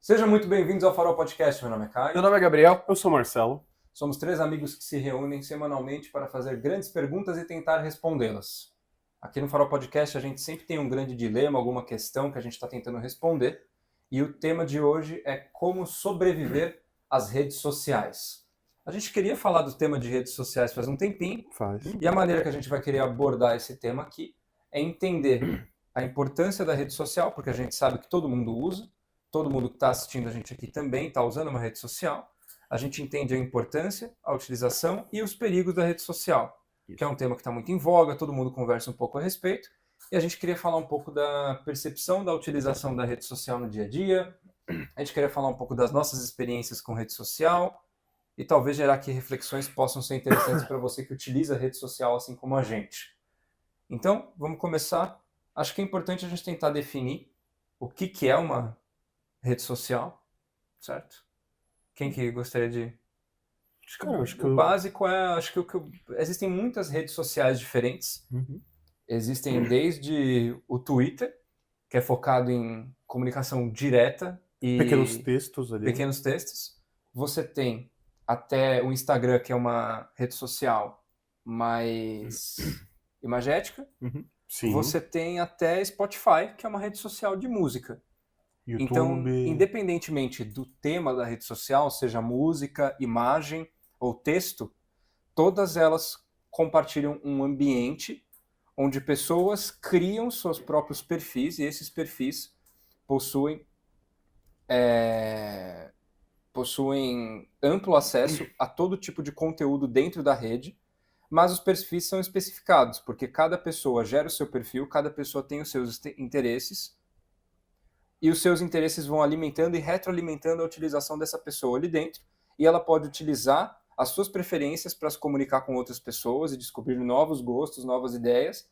Sejam muito bem-vindos ao Farol Podcast. Meu nome é Caio. Meu nome é Gabriel. Eu sou Marcelo. Somos três amigos que se reúnem semanalmente para fazer grandes perguntas e tentar respondê-las. Aqui no Farol Podcast a gente sempre tem um grande dilema, alguma questão que a gente está tentando responder. E o tema de hoje é como sobreviver às redes sociais. A gente queria falar do tema de redes sociais faz um tempinho. E a maneira que a gente vai querer abordar esse tema aqui é entender a importância da rede social, porque a gente sabe que todo mundo usa. Todo mundo que está assistindo a gente aqui também está usando uma rede social. A gente entende a importância, a utilização e os perigos da rede social, que é um tema que está muito em voga, todo mundo conversa um pouco a respeito. E a gente queria falar um pouco da percepção da utilização da rede social no dia a dia. A gente queria falar um pouco das nossas experiências com rede social e talvez gerar aqui reflexões que possam ser interessantes para você que utiliza a rede social assim como a gente. Então, vamos começar. Acho que é importante a gente tentar definir o que é uma rede social, certo? Quem que gostaria de... O básico é, existem muitas redes sociais diferentes. Existem desde o Twitter, que é focado em comunicação direta e Pequenos textos ali. pequenos textos. Você tem até o Instagram, que é uma rede social mais imagética. Sim. Você tem até Spotify, que é uma rede social de música. YouTube. Então, independentemente do tema da rede social, seja música, imagem ou texto, todas elas compartilham um ambiente onde pessoas criam seus próprios perfis e esses perfis possuem amplo acesso a todo tipo de conteúdo dentro da rede, mas os perfis são especificados, porque cada pessoa gera o seu perfil, cada pessoa tem os seus interesses, e os seus interesses vão alimentando e retroalimentando a utilização dessa pessoa ali dentro, e ela pode utilizar as suas preferências para se comunicar com outras pessoas e descobrir novos gostos, novas ideias,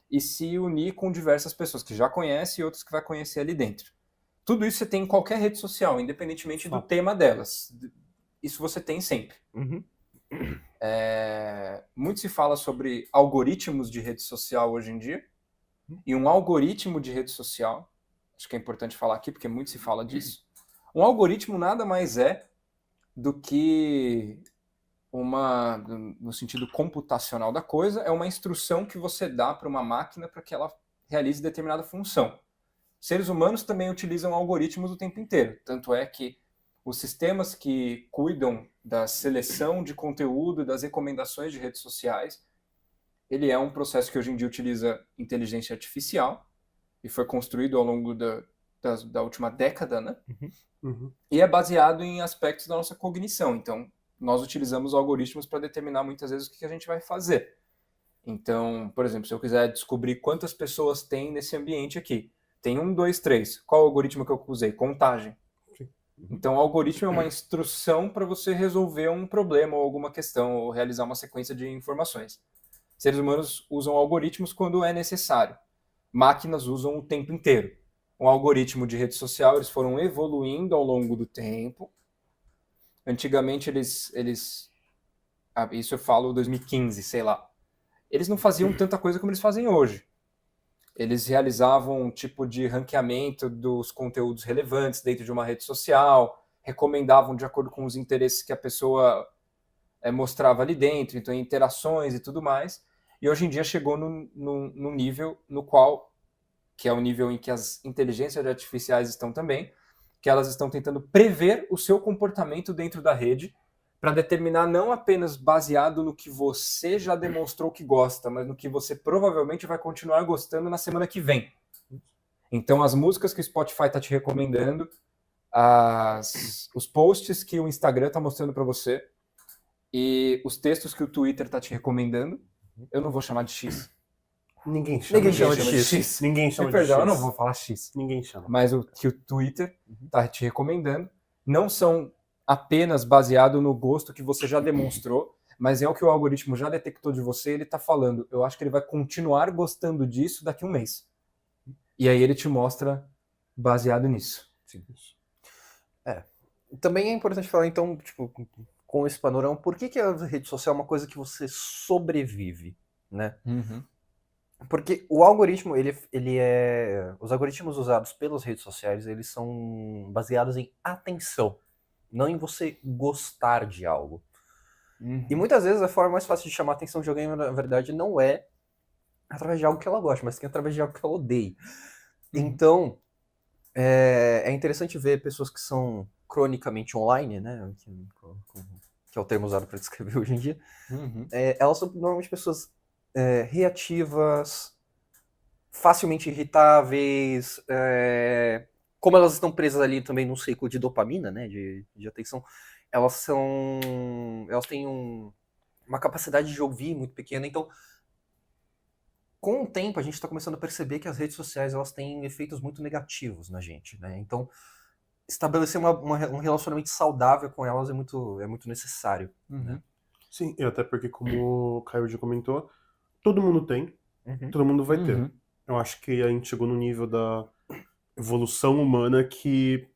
e se unir com diversas pessoas que já conhece e outras que vai conhecer ali dentro. Tudo isso você tem em qualquer rede social, independentemente do tema delas. Isso você tem sempre. Muito se fala sobre algoritmos de rede social hoje em dia, e um algoritmo de rede social, acho que é importante falar aqui, porque muito se fala disso. Um algoritmo nada mais é do que no sentido computacional da coisa, é uma instrução que você dá para uma máquina para que ela realize determinada função. Seres humanos também utilizam algoritmos o tempo inteiro, tanto é que os sistemas que cuidam da seleção de conteúdo, das recomendações de redes sociais, ele é um processo que hoje em dia utiliza inteligência artificial, e foi construído ao longo da última década, né? E é baseado em aspectos da nossa cognição. Então, nós utilizamos algoritmos para determinar muitas vezes o que a gente vai fazer. Então, por exemplo, se eu quiser descobrir quantas pessoas tem nesse ambiente aqui, tem 1, 2, 3. Qual algoritmo que eu usei? Contagem. Então, o algoritmo é uma instrução para você resolver um problema ou alguma questão, ou realizar uma sequência de informações. Seres humanos usam algoritmos quando é necessário. Máquinas usam o tempo inteiro. Um algoritmo de rede social, eles foram evoluindo ao longo do tempo. Antigamente, isso eu falo 2015, sei lá. Eles não faziam tanta coisa como eles fazem hoje. Eles realizavam um tipo de ranqueamento dos conteúdos relevantes dentro de uma rede social, recomendavam de acordo com os interesses que a pessoa mostrava ali dentro, então interações e tudo mais. E hoje em dia chegou num nível no qual, que é o nível em que as inteligências artificiais estão também, que elas estão tentando prever o seu comportamento dentro da rede para determinar não apenas baseado no que você já demonstrou que gosta, mas no que você provavelmente vai continuar gostando na semana que vem. Então, as músicas que o Spotify está te recomendando, os posts que o Instagram está mostrando para você e os textos que o Twitter está te recomendando, eu não vou chamar de X. Ninguém chama de X. Ninguém chama de Perdão, X. eu não vou falar X. Ninguém chama. Mas o que o Twitter está te recomendando não são apenas baseado no gosto que você já demonstrou, mas é o que o algoritmo já detectou de você, ele está falando, eu acho que ele vai continuar gostando disso daqui a um mês. E aí ele te mostra baseado nisso. Sim. Também é importante falar, então, tipo, com esse panorama, por que a rede social é uma coisa que você sobrevive, né? Porque o algoritmo, os algoritmos usados pelas redes sociais, eles são baseados em atenção, não em você gostar de algo. E muitas vezes a forma mais fácil de chamar a atenção de alguém, na verdade, não é através de algo que ela gosta, mas sim através de algo que ela odeia. Então, é interessante ver pessoas que são cronicamente online, né? Que é o termo usado para descrever hoje em dia. Elas são normalmente pessoas reativas, facilmente irritáveis, como elas estão presas ali também num ciclo de dopamina, né, de atenção, elas têm uma capacidade de ouvir muito pequena, então com o tempo a gente está começando a perceber que as redes sociais elas têm efeitos muito negativos na gente, né, então estabelecer um relacionamento saudável com elas é muito necessário, né? Sim, e até porque, como o Caio já comentou, todo mundo tem, todo mundo vai ter. Eu acho que a gente chegou no nível da evolução humana que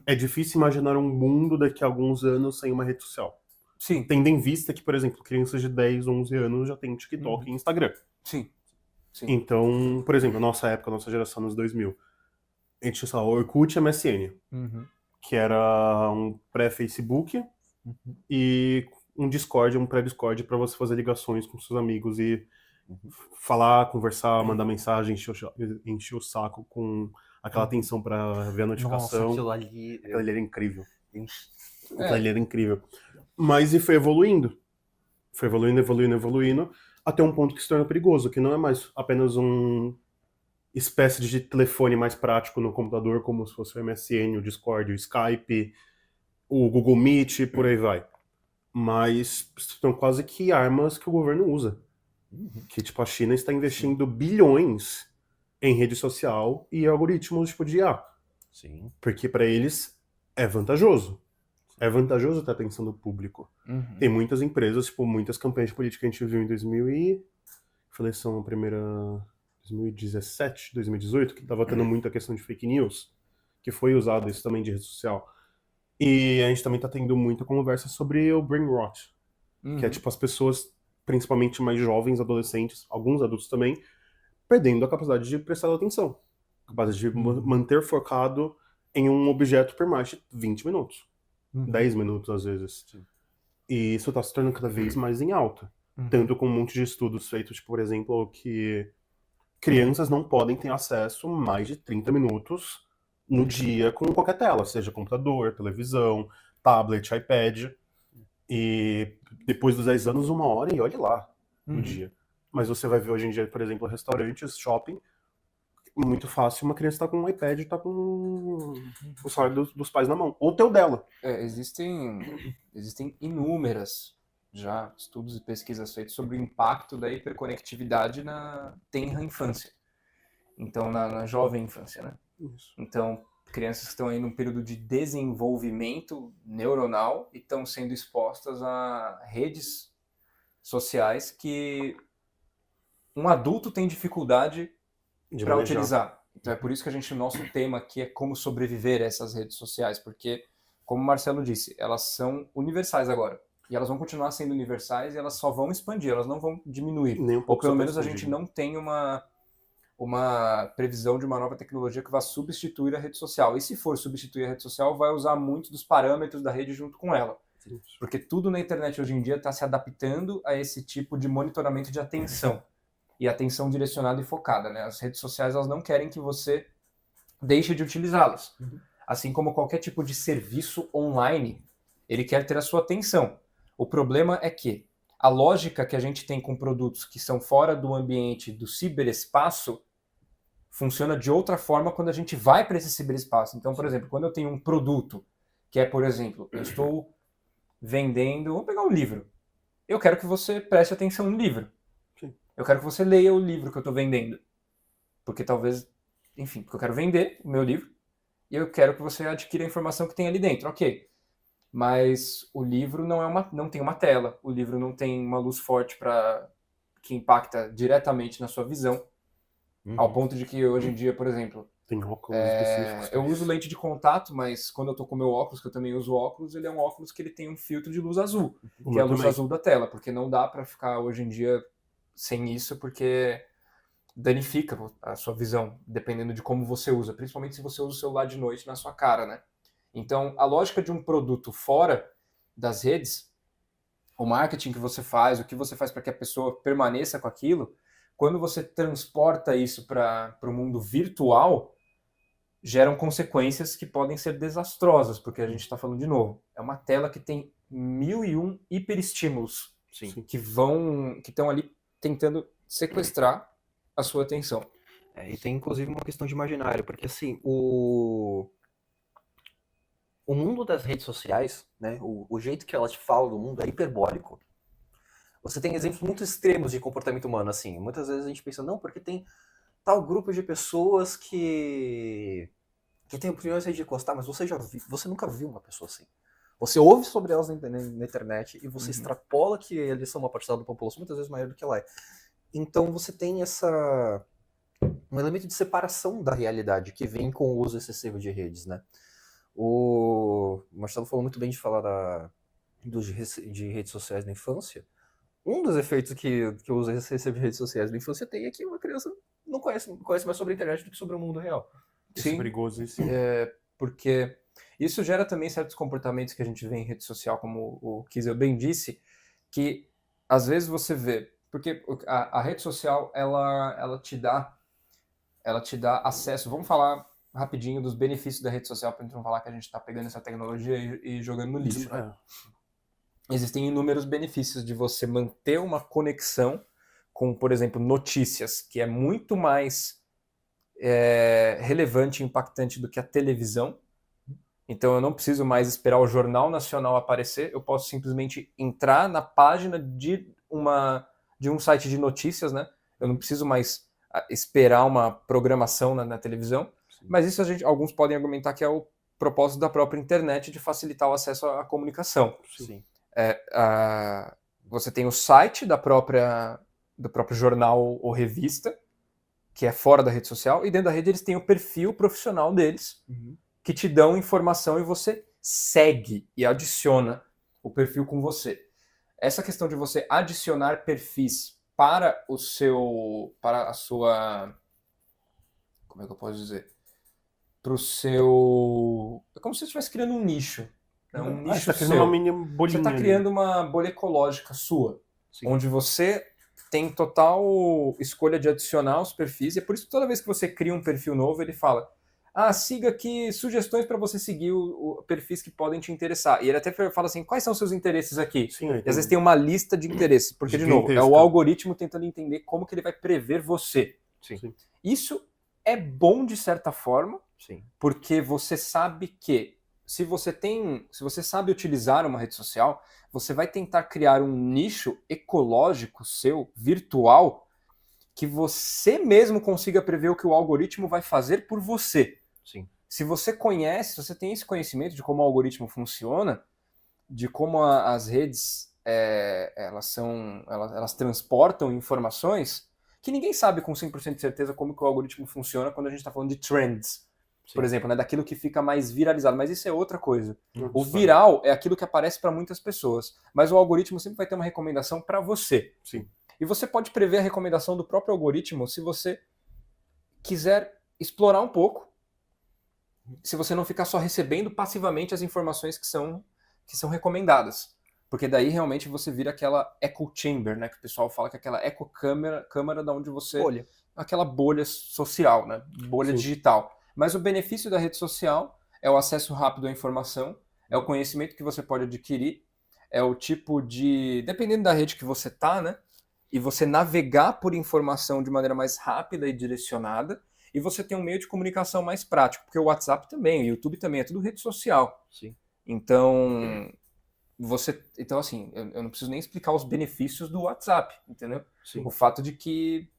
é difícil imaginar um mundo daqui a alguns anos sem uma rede social. Sim. Tendo em vista que, por exemplo, crianças de 10, 11 anos já têm TikTok e Instagram. Sim. Então, por exemplo, a nossa época, a nossa geração nos 2000, a gente tinha, sei lá, Orkut e MSN, que era um pré-Facebook e um Discord, um pré-Discord para você fazer ligações com seus amigos e falar, conversar, mandar mensagem, encher o saco com aquela atenção para ver a notificação. Nossa, aquilo ali era incrível. Aquilo ali era incrível. Mas e foi evoluindo. Foi evoluindo, até um ponto que se torna perigoso, que não é mais apenas uma espécie de telefone mais prático no computador, como se fosse o MSN, o Discord, o Skype, o Google Meet, por aí vai. Mas são quase que armas que o governo usa. Que, tipo, a China está investindo bilhões em rede social e algoritmos, tipo, de IA. Sim. Porque para eles é vantajoso. É vantajoso ter a atenção do público. Tem muitas empresas, tipo, muitas campanhas de política que a gente viu em 2017, 2018, que estava tendo muita questão de fake news, que foi usado isso também de rede social. E a gente também está tendo muita conversa sobre o brain rot, que é, tipo, as pessoas, principalmente mais jovens, adolescentes, alguns adultos também, perdendo a capacidade de prestar atenção. A capacidade de manter focado em um objeto por mais de 20 minutos. 10 minutos, às vezes. Sim. E isso está se tornando cada vez mais em alta. Tanto com um monte de estudos feitos, tipo, por exemplo, que crianças não podem ter acesso a mais de 30 minutos no dia com qualquer tela, seja computador, televisão, tablet, iPad. E depois dos 10 anos, 1 hora e olhe lá no dia. Mas você vai ver hoje em dia, por exemplo, restaurantes, shopping, muito fácil uma criança tá com um iPad e tá com o celular dos pais na mão. Ou o teu dela. Existem inúmeras já estudos e pesquisas feitos sobre o impacto da hiperconectividade na tenra infância. Então, na jovem infância, né? Isso. Então, crianças que estão aí num período de desenvolvimento neuronal e estão sendo expostas a redes sociais que um adulto tem dificuldade para utilizar. Então é por isso que o nosso tema aqui é como sobreviver a essas redes sociais, porque, como o Marcelo disse, elas são universais agora. E elas vão continuar sendo universais e elas só vão expandir, elas não vão diminuir. Nem um pouco. Ou pelo menos a gente não tem uma previsão de uma nova tecnologia que vá substituir a rede social. E se for substituir a rede social, vai usar muitos dos parâmetros da rede junto com ela. Porque tudo na internet hoje em dia está se adaptando a esse tipo de monitoramento de atenção. E atenção direcionada e focada, né? As redes sociais, elas não querem que você deixe de utilizá-las. Assim como qualquer tipo de serviço online, ele quer ter a sua atenção. O problema é que a lógica que a gente tem com produtos que são fora do ambiente do ciberespaço funciona de outra forma quando a gente vai para esse ciberespaço. Então, por exemplo, quando eu tenho um produto, que é, por exemplo, eu estou vendendo... Vamos pegar um livro. Eu quero que você preste atenção no livro. Eu quero que você leia o livro que eu estou vendendo. Porque talvez, enfim, porque eu quero vender o meu livro e eu quero que você adquira a informação que tem ali dentro. Ok. Mas o livro não tem uma tela, o livro não tem uma luz forte que impacta diretamente na sua visão. Ao ponto de que hoje em dia, por exemplo, tem óculos específicos. Eu uso lente de contato, mas quando eu tô com o meu óculos, que eu também uso óculos, ele é um óculos que ele tem um filtro de luz azul, que é a luz azul da tela, porque não dá para ficar hoje em dia sem isso, porque danifica a sua visão, dependendo de como você usa, principalmente se você usa o celular de noite na sua cara, né? Então, a lógica de um produto fora das redes, o marketing que você faz, o que você faz para que a pessoa permaneça com aquilo, quando você transporta isso para o mundo virtual, geram consequências que podem ser desastrosas, porque a gente está falando de novo, é uma tela que tem 1001 hiperestímulos Sim. que estão ali tentando sequestrar a sua atenção. E tem inclusive uma questão de imaginário, porque assim, o mundo das redes sociais, né, o jeito que elas falam do mundo é hiperbólico. Você tem exemplos muito extremos de comportamento humano, assim. Muitas vezes a gente pensa, não, porque tem tal grupo de pessoas que tem opiniões ridículas, tá? Mas você nunca viu uma pessoa assim. Você ouve sobre elas na internet e você extrapola que eles são uma parcela da população muitas vezes maior do que ela é. Então você tem um elemento de separação da realidade que vem com o uso excessivo de redes, né? O Marcelo falou muito bem de falar de redes sociais na infância. Um dos efeitos que o uso excessivo de redes sociais na infância tem é que uma criança não conhece mais sobre a internet do que sobre o mundo real. Isso é perigoso, isso. Porque isso gera também certos comportamentos que a gente vê em rede social, como o Kiesel bem disse, que às vezes você vê, porque a rede social ela te dá acesso. Vamos falar rapidinho dos benefícios da rede social, para a gente não falar que a gente está pegando essa tecnologia e jogando no lixo, né? Existem inúmeros benefícios de você manter uma conexão com, por exemplo, notícias, que é muito mais relevante e impactante do que a televisão. Então eu não preciso mais esperar o Jornal Nacional aparecer, eu posso simplesmente entrar na página de um site de notícias, né? Eu não preciso mais esperar uma programação na televisão. Sim. Mas isso alguns podem argumentar que é o propósito da própria internet de facilitar o acesso à comunicação. Sim. Você tem o site do próprio jornal ou revista, que é fora da rede social, e dentro da rede eles têm o perfil profissional deles, que te dão informação e você segue e adiciona o perfil com você. Essa questão de você adicionar perfis para a sua, como é que eu posso dizer? Para o seu... É como se você estivesse criando um nicho. Né? Um nicho você está criando uma mini bolinha. Você está criando uma bolha ecológica sua, sim, onde você tem total escolha de adicionar os perfis, e é por isso que toda vez que você cria um perfil novo, ele fala, siga aqui sugestões para você seguir perfis que podem te interessar. E ele até fala assim, quais são os seus interesses aqui? Sim, e às vezes tem uma lista de interesses, porque, de novo, é o algoritmo tentando entender como que ele vai prever você. Sim. Isso é bom de certa forma, sim, porque você sabe que se você sabe utilizar uma rede social, você vai tentar criar um nicho ecológico seu, virtual, que você mesmo consiga prever o que o algoritmo vai fazer por você. Sim. Se você tem esse conhecimento de como o algoritmo funciona, de como as redes elas transportam informações, que ninguém sabe com 100% de certeza como que o algoritmo funciona quando a gente está falando de trends. Sim. Por exemplo, né, daquilo que fica mais viralizado, mas isso é outra coisa. O viral é aquilo que aparece para muitas pessoas, mas o algoritmo sempre vai ter uma recomendação para você. Sim. E você pode prever a recomendação do próprio algoritmo se você quiser explorar um pouco, se você não ficar só recebendo passivamente as informações que são recomendadas. Porque daí realmente você vira aquela echo chamber, né, que o pessoal fala que é aquela eco câmara da onde você... Bolha. Aquela bolha social, né, bolha, sim, digital. Mas o benefício da rede social é o acesso rápido à informação, é o conhecimento que você pode adquirir, é o tipo de... Dependendo da rede que você tá, né? E você navegar por informação de maneira mais rápida e direcionada, e você tem um meio de comunicação mais prático, porque o WhatsApp também, o YouTube também, é tudo rede social. Sim. Então, assim, eu não preciso nem explicar os benefícios do WhatsApp, entendeu? Sim. O fato de que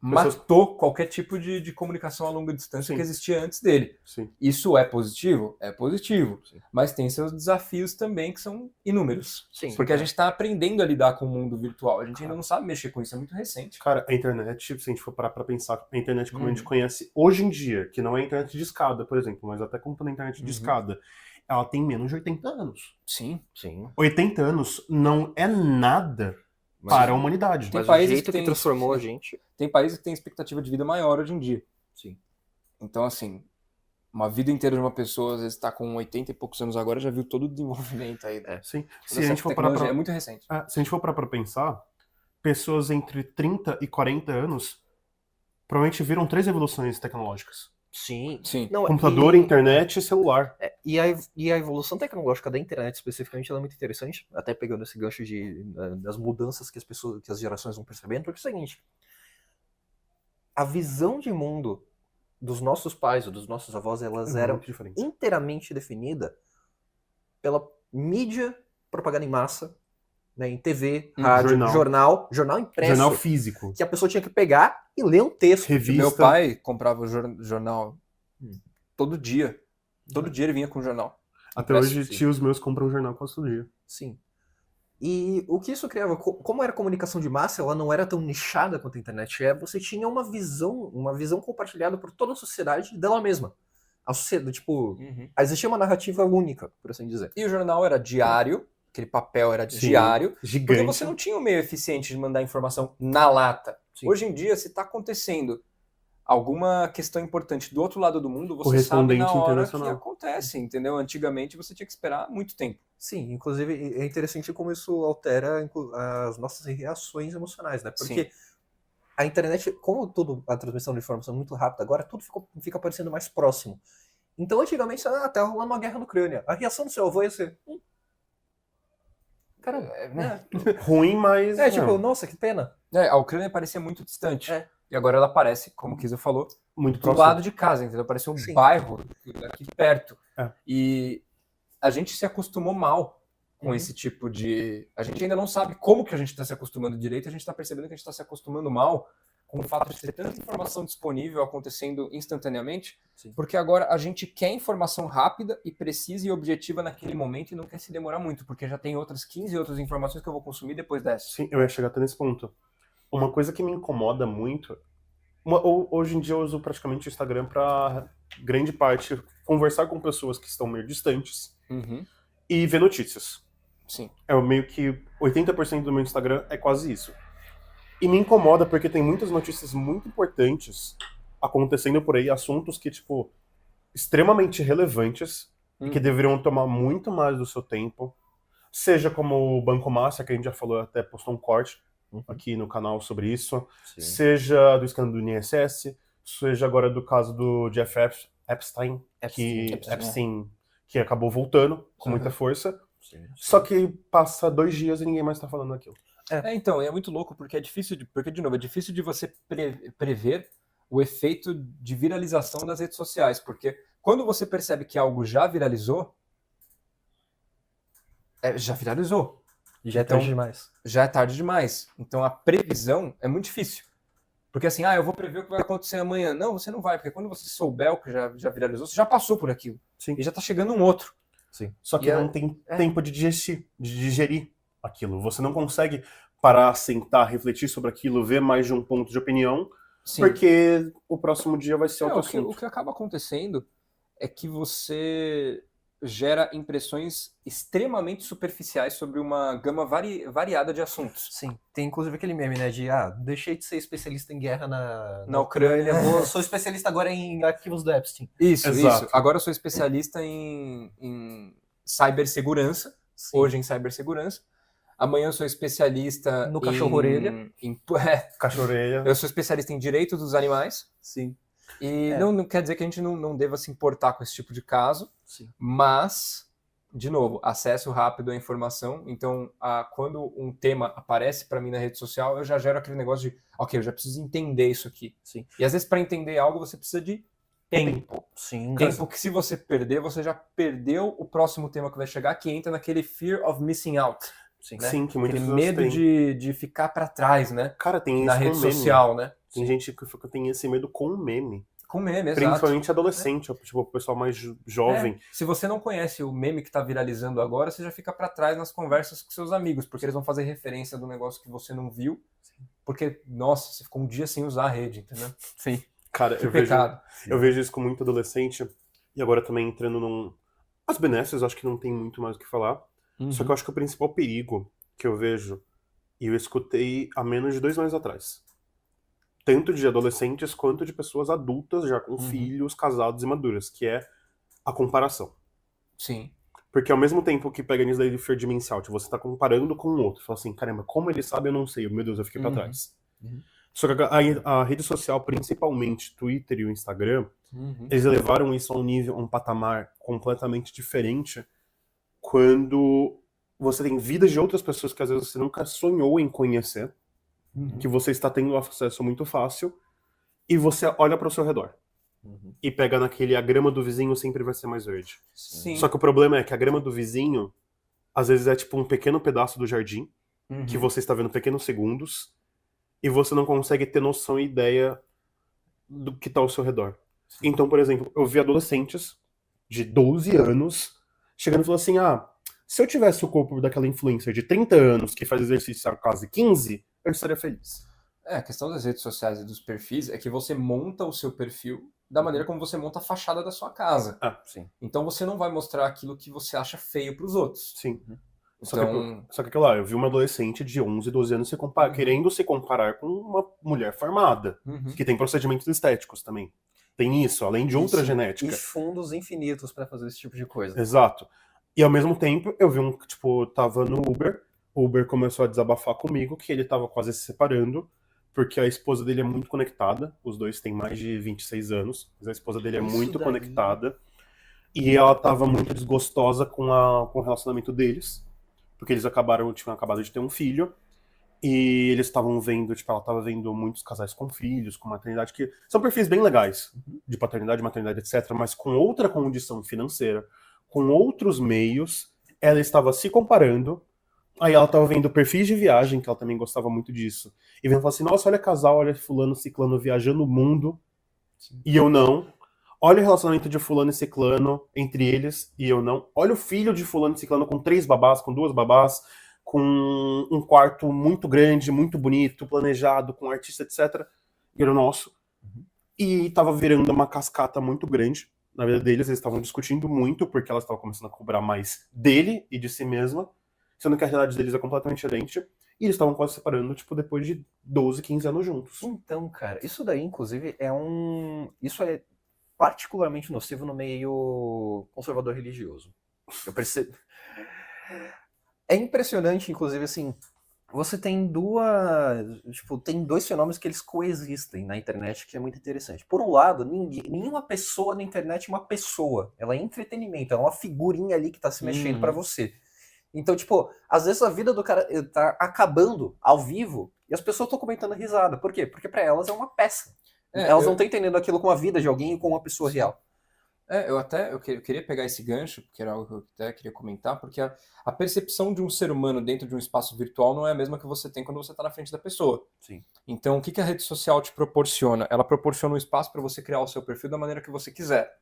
matou qualquer tipo de comunicação a longa distância, sim, que existia antes dele. Sim. Isso é positivo? É positivo. Sim. Mas tem seus desafios também, que são inúmeros. Sim, porque a gente está aprendendo a lidar com o mundo virtual. A gente ainda não sabe mexer com isso, é muito recente. Cara, a internet, se a gente for parar pra pensar, a internet como a gente conhece hoje em dia, que não é a internet de escada, por exemplo, mas até como na internet de escada, ela tem menos de 80 anos. Sim. 80 anos não é nada para a humanidade. Tem Mas o países jeito que que tem- transformou a gente... Tem países que têm expectativa de vida maior hoje em dia. Sim. Então, assim, uma vida inteira de uma pessoa, às vezes está com 80 e poucos anos agora, já viu todo o desenvolvimento aí. Né? Sim. Toda Se a essa gente for parar tecnologia pra... é muito recente. Se a gente for parar pra pensar, pessoas entre 30 e 40 anos provavelmente viram 3 evoluções tecnológicas. Sim. Sim. Não, Computador, e- internet e celular. E a evolução tecnológica da internet, especificamente, ela é muito interessante, até pegando esse gancho das mudanças que as gerações vão percebendo, porque é o seguinte, a visão de mundo dos nossos pais ou dos nossos avós, elas eram Muito diferente. inteiramente definida pela mídia, propaganda em massa, né, em TV, rádio, jornal impresso, Jornal físico. que a pessoa tinha que pegar e ler um texto. Revista. Meu pai comprava o jornal todo dia. Todo dia ele vinha com o jornal. Até impresso, hoje, sim. tios meus compram jornal quase todo dia. Sim. E o que isso criava, como era comunicação de massa, ela não era tão nichada quanto a internet é, você tinha uma visão compartilhada por toda a sociedade dela mesma. A sociedade, tipo, existia uma narrativa única, por assim dizer. E o jornal era diário, aquele papel era Sim. diário, porque Gigante. você não tinha um meio eficiente de mandar informação na lata. Sim. Hoje em dia, se está acontecendo alguma questão importante do outro lado do mundo, você sabe Correspondente na hora que internacional. acontece, entendeu? Antigamente você tinha que esperar muito tempo. Sim, inclusive é interessante como isso altera as nossas reações emocionais, né? Porque a internet, como tudo, a transmissão de informação é muito rápida agora, tudo fica parecendo mais próximo. Então, antigamente, tá rolando uma guerra na Ucrânia. A reação do seu avô ia ser... Caramba, né? Ruim, mas... Tipo, nossa, que pena. A Ucrânia parecia muito distante. É. E agora ela aparece, como o Kisa falou, muito do próximo. lado de casa, entendeu? Parece um Sim. bairro aqui perto. É. E a gente se acostumou mal com Uhum. esse tipo de... A gente ainda não sabe como que a gente está se acostumando direito, a gente está percebendo que a gente está se acostumando mal com o fato de ter tanta informação disponível acontecendo instantaneamente, Sim. porque agora a gente quer informação rápida e precisa e objetiva naquele momento e não quer se demorar muito, porque já tem outras 15 outras informações que eu vou consumir depois dessa. Sim, eu ia chegar até nesse ponto. Uma coisa que me incomoda muito... Hoje em dia eu uso praticamente o Instagram para grande parte conversar com pessoas que estão meio distantes e ver notícias. Sim. É meio que 80% do meu Instagram é quase isso. E me incomoda porque tem muitas notícias muito importantes acontecendo por aí, assuntos que, tipo, extremamente relevantes e que deveriam tomar muito mais do seu tempo. Seja como o Banco Mafia, que a gente já falou, até postou um corte aqui no canal sobre isso. Sim. Seja do escândalo do INSS, seja agora do caso do Jeff Epstein, que acabou voltando com muita força. Sim. Só que passa 2 dias e ninguém mais tá falando daquilo. Então, é muito louco porque é difícil porque, de novo, é difícil de você prever o efeito de viralização das redes sociais, porque quando você percebe que algo já viralizou, já viralizou. Já é Então, tarde demais. Já é tarde demais. Então a previsão é muito difícil. Porque assim, eu vou prever o que vai acontecer amanhã. Não, você não vai, porque quando você souber o que já viralizou, você já passou por aquilo. Sim. E já tá chegando um outro. Sim. Só que não tem tempo de digerir aquilo. Você não consegue parar, sentar, refletir sobre aquilo, ver mais de um ponto de opinião, Sim. porque o próximo dia vai ser outro assunto. O que acaba acontecendo é que você gera impressões extremamente superficiais sobre uma gama variada de assuntos. Sim. Tem inclusive aquele meme, né, de deixei de ser especialista em guerra na Ucrânia. Sou especialista agora em arquivos do Epstein. Isso. Agora eu sou especialista em cibersegurança, hoje em cibersegurança. Amanhã eu sou especialista no cachorro-orelha. Cachorro-orelha. Eu sou especialista em direitos dos animais. Sim. E não quer dizer que a gente não deva se importar com esse tipo de caso. Sim. Mas, de novo, acesso rápido à informação. Então, quando um tema aparece para mim na rede social, eu já gero aquele negócio de, ok, eu já preciso entender isso aqui. Sim. E às vezes para entender algo você precisa de tempo. Sim. Tempo que se você perder, você já perdeu o próximo tema que vai chegar, que entra naquele fear of missing out. Sim, né? Sim, que muitas Aquele pessoas medo têm. de ficar para trás, né? Cara, tem Na isso rede com meme. social, né? Tem gente que tem esse medo com o meme. Com meme, exato. Principalmente adolescente, tipo, o pessoal mais jovem. Se você não conhece o meme que tá viralizando agora, você já fica para trás nas conversas com seus amigos, porque eles vão fazer referência do negócio que você não viu, porque, nossa, você ficou um dia sem usar a rede, entendeu? Sim. Cara, Que pecado. Eu vejo isso com muito adolescente, e agora também entrando num... As benesses, acho que não tem muito mais o que falar, só que eu acho que o principal perigo que eu vejo, E eu escutei há menos de 2 meses atrás. Tanto de adolescentes quanto de pessoas adultas já com filhos, casados e maduras, que é a comparação. Sim. Porque ao mesmo tempo que pega nisso daí de fear demencial, tipo, você tá comparando com o outro. Fala assim, caramba, como ele sabe, eu não sei. Meu Deus, eu fiquei pra trás. Só que a rede social, principalmente Twitter e o Instagram, eles elevaram isso a um nível, a um patamar completamente diferente quando você tem vidas de outras pessoas que às vezes você nunca sonhou em conhecer, que você está tendo acesso muito fácil, e você olha para o seu redor. E pega naquele, a grama do vizinho sempre vai ser mais verde. Sim. Só que o problema é que a grama do vizinho, às vezes é tipo um pequeno pedaço do jardim, que você está vendo pequenos segundos, e você não consegue ter noção e ideia do que está ao seu redor. Então, por exemplo, eu vi adolescentes de 12 anos chegando e falando assim, se eu tivesse o corpo daquela influencer de 30 anos que faz exercício há quase 15, eu estaria feliz. A questão das redes sociais e dos perfis é que você monta o seu perfil da maneira como você monta a fachada da sua casa. Sim. Então você não vai mostrar aquilo que você acha feio para os outros. Sim. Então... Só que aquilo lá, eu vi uma adolescente de 11, 12 anos querendo se comparar com uma mulher formada, que tem procedimentos estéticos também. Tem isso, além de ultragenética. E fundos infinitos pra fazer esse tipo de coisa. Exato. E ao mesmo tempo, eu vi tava no Uber, o Uber começou a desabafar comigo que ele tava quase se separando, porque a esposa dele é muito conectada, os dois têm mais de 26 anos, mas a esposa dele é muito conectada, e ela tava muito desgostosa com o relacionamento deles, porque eles tinham acabado de ter um filho, e eles estavam vendo, ela tava vendo muitos casais com filhos, com maternidade, que são perfis bem legais, de paternidade, maternidade, etc., mas com outra condição financeira, com outros meios, ela estava se comparando, aí ela estava vendo perfis de viagem, que ela também gostava muito disso, e vendo assim, nossa, olha casal, olha fulano, ciclano viajando o mundo, e eu não. Olha o relacionamento de fulano e ciclano entre eles, e eu não. Olha o filho de fulano e ciclano com 3 babás, com 2 babás, com um quarto muito grande, muito bonito, planejado, com artista, etc. E era o nosso. E tava virando uma cascata muito grande na vida deles. Eles estavam discutindo muito, porque ela estava começando a cobrar mais dele e de si mesma, sendo que a realidade deles é completamente diferente. E eles estavam quase separando, depois de 12, 15 anos juntos. Então, cara, isso daí, inclusive, isso é particularmente nocivo no meio conservador religioso. Eu percebo. É impressionante, inclusive, assim, você tem tem 2 fenômenos que eles coexistem na internet, que é muito interessante. Por um lado, nenhuma pessoa na internet é uma pessoa. Ela é entretenimento, ela é uma figurinha ali que tá se mexendo pra você. Então, às vezes a vida do cara tá acabando ao vivo e as pessoas estão comentando risada. Por quê? Porque pra elas é uma peça. Elas não estão entendendo aquilo com a vida de alguém e com uma pessoa real. Eu queria pegar esse gancho, porque era algo que eu até queria comentar, porque a percepção de um ser humano dentro de um espaço virtual não é a mesma que você tem quando você está na frente da pessoa. Sim. Então, o que a rede social te proporciona? Ela proporciona um espaço para você criar o seu perfil da maneira que você quiser.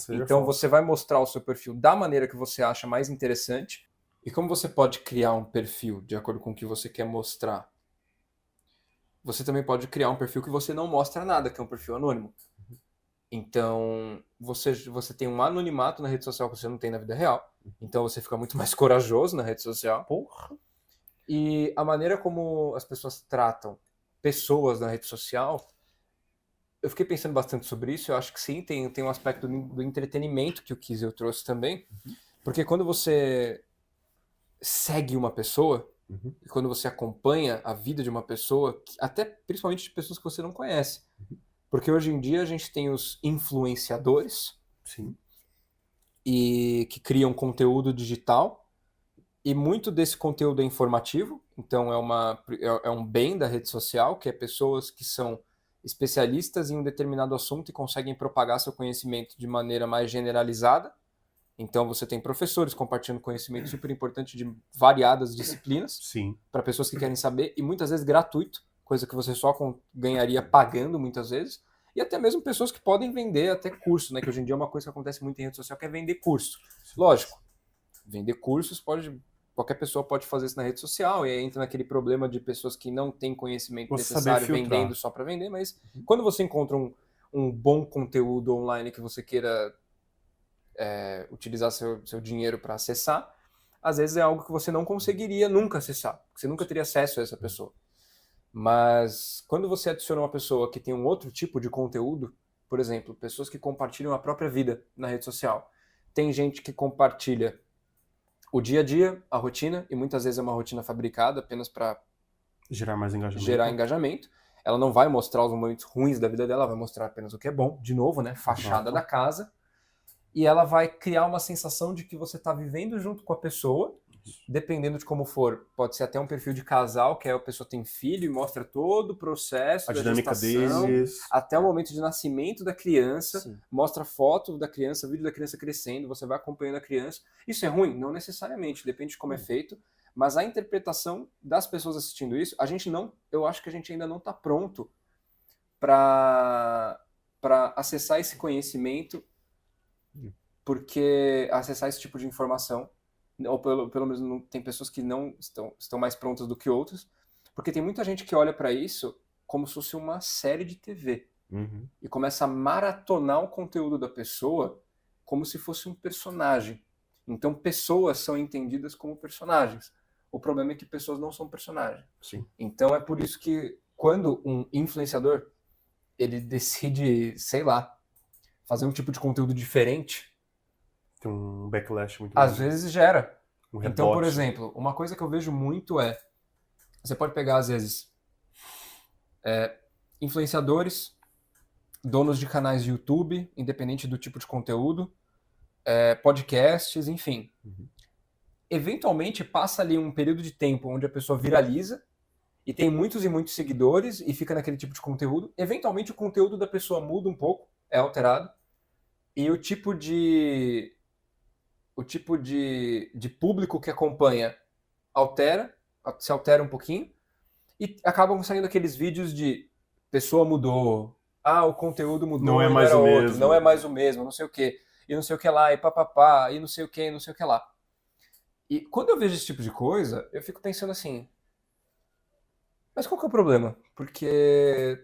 Então, você vai mostrar o seu perfil da maneira que você acha mais interessante. E como você pode criar um perfil de acordo com o que você quer mostrar? Você também pode criar um perfil que você não mostra nada, que é um perfil anônimo. Então, você tem um anonimato na rede social que você não tem na vida real. Então, você fica muito mais corajoso na rede social. Porra! E a maneira como as pessoas tratam pessoas na rede social, eu fiquei pensando bastante sobre isso. Eu acho que sim, tem um aspecto do entretenimento que o Kiesel trouxe também. Porque quando você segue uma pessoa, e quando você acompanha a vida de uma pessoa, até principalmente de pessoas que você não conhece. Porque hoje em dia a gente tem os influenciadores. Sim. E que criam conteúdo digital. E muito desse conteúdo é informativo. Então é um bem da rede social, que é pessoas que são especialistas em um determinado assunto e conseguem propagar seu conhecimento de maneira mais generalizada. Então você tem professores compartilhando conhecimento super importante de variadas disciplinas para pessoas que querem saber, e muitas vezes gratuito, coisa que você só ganharia pagando muitas vezes, e até mesmo pessoas que podem vender até curso, né? Que hoje em dia é uma coisa que acontece muito em rede social, que é vender curso. Lógico, vender cursos qualquer pessoa pode fazer isso na rede social, e aí entra naquele problema de pessoas que não têm conhecimento necessário vendendo só para vender, mas quando você encontra um bom conteúdo online que você queira utilizar seu dinheiro para acessar, às vezes é algo que você não conseguiria nunca acessar, que você nunca teria acesso a essa pessoa. Mas quando você adiciona uma pessoa que tem um outro tipo de conteúdo, por exemplo, pessoas que compartilham a própria vida na rede social. Tem gente que compartilha o dia a dia, a rotina, e muitas vezes é uma rotina fabricada apenas para Gerar mais engajamento. gerar engajamento. Ela não vai mostrar os momentos ruins da vida dela, ela vai mostrar apenas o que é bom, de novo, né? Fachada da casa. E ela vai criar uma sensação de que você está vivendo junto com a pessoa, dependendo de como for. Pode ser até um perfil de casal, que aí a pessoa tem filho e mostra todo o processo A da dinâmica gestação, deles. até o momento de nascimento da criança, Sim. mostra foto da criança, vídeo da criança crescendo, você vai acompanhando a criança. Isso é ruim? Não necessariamente, depende de como é feito, mas a interpretação das pessoas assistindo isso, eu acho que a gente ainda não está pronto para acessar esse conhecimento, porque acessar esse tipo de informação, ou pelo menos tem pessoas que não estão mais prontas do que outras, porque tem muita gente que olha para isso como se fosse uma série de TV e começa a maratonar o conteúdo da pessoa como se fosse um personagem. Então pessoas são entendidas como personagens. O problema é que pessoas não são personagens. Sim. Então é por isso que quando um influenciador ele decide, sei lá, fazer um tipo de conteúdo diferente, Tem um backlash muito às grande. vezes gera. Um Então, por rebote. exemplo, uma coisa que eu vejo muito é, você pode pegar às vezes influenciadores, donos de canais de YouTube, independente do tipo de conteúdo, podcasts, enfim. Eventualmente passa ali um período de tempo onde a pessoa viraliza e tem muitos e muitos seguidores e fica naquele tipo de conteúdo. Eventualmente o conteúdo da pessoa muda um pouco, é alterado, e o tipo de público que acompanha se altera um pouquinho, e acabam saindo aqueles vídeos de pessoa mudou, o conteúdo mudou, Não é e mais era o outro, mesmo. não é mais o mesmo, não sei o que, e não sei o que lá, e papapá, e não sei o que, não sei o que lá. E quando eu vejo esse tipo de coisa, eu fico pensando assim, mas qual que é o problema? Porque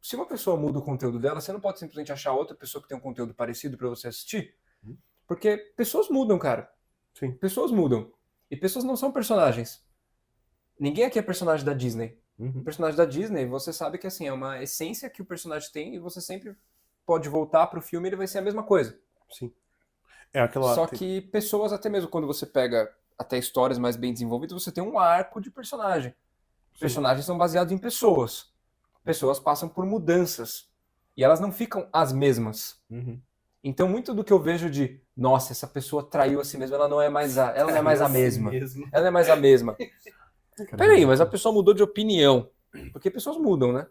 se uma pessoa muda o conteúdo dela, você não pode simplesmente achar outra pessoa que tem um conteúdo parecido para você assistir? Porque pessoas mudam, cara. Sim. Pessoas mudam. E pessoas não são personagens. Ninguém aqui é personagem da Disney. O personagem da Disney, você sabe que assim, é uma essência que o personagem tem e você sempre pode voltar pro filme e ele vai ser a mesma coisa. Sim. É aquela... Só que pessoas, até mesmo quando você pega até histórias mais bem desenvolvidas, você tem um arco de personagem. Personagens são baseados em pessoas. Pessoas passam por mudanças. E elas não ficam as mesmas. Então, muito do que eu vejo de, nossa, essa pessoa traiu a si mesma, ela não é mais a mesma. Ela não é mais a mesma. Peraí, mas a pessoa mudou de opinião. Porque pessoas mudam, né?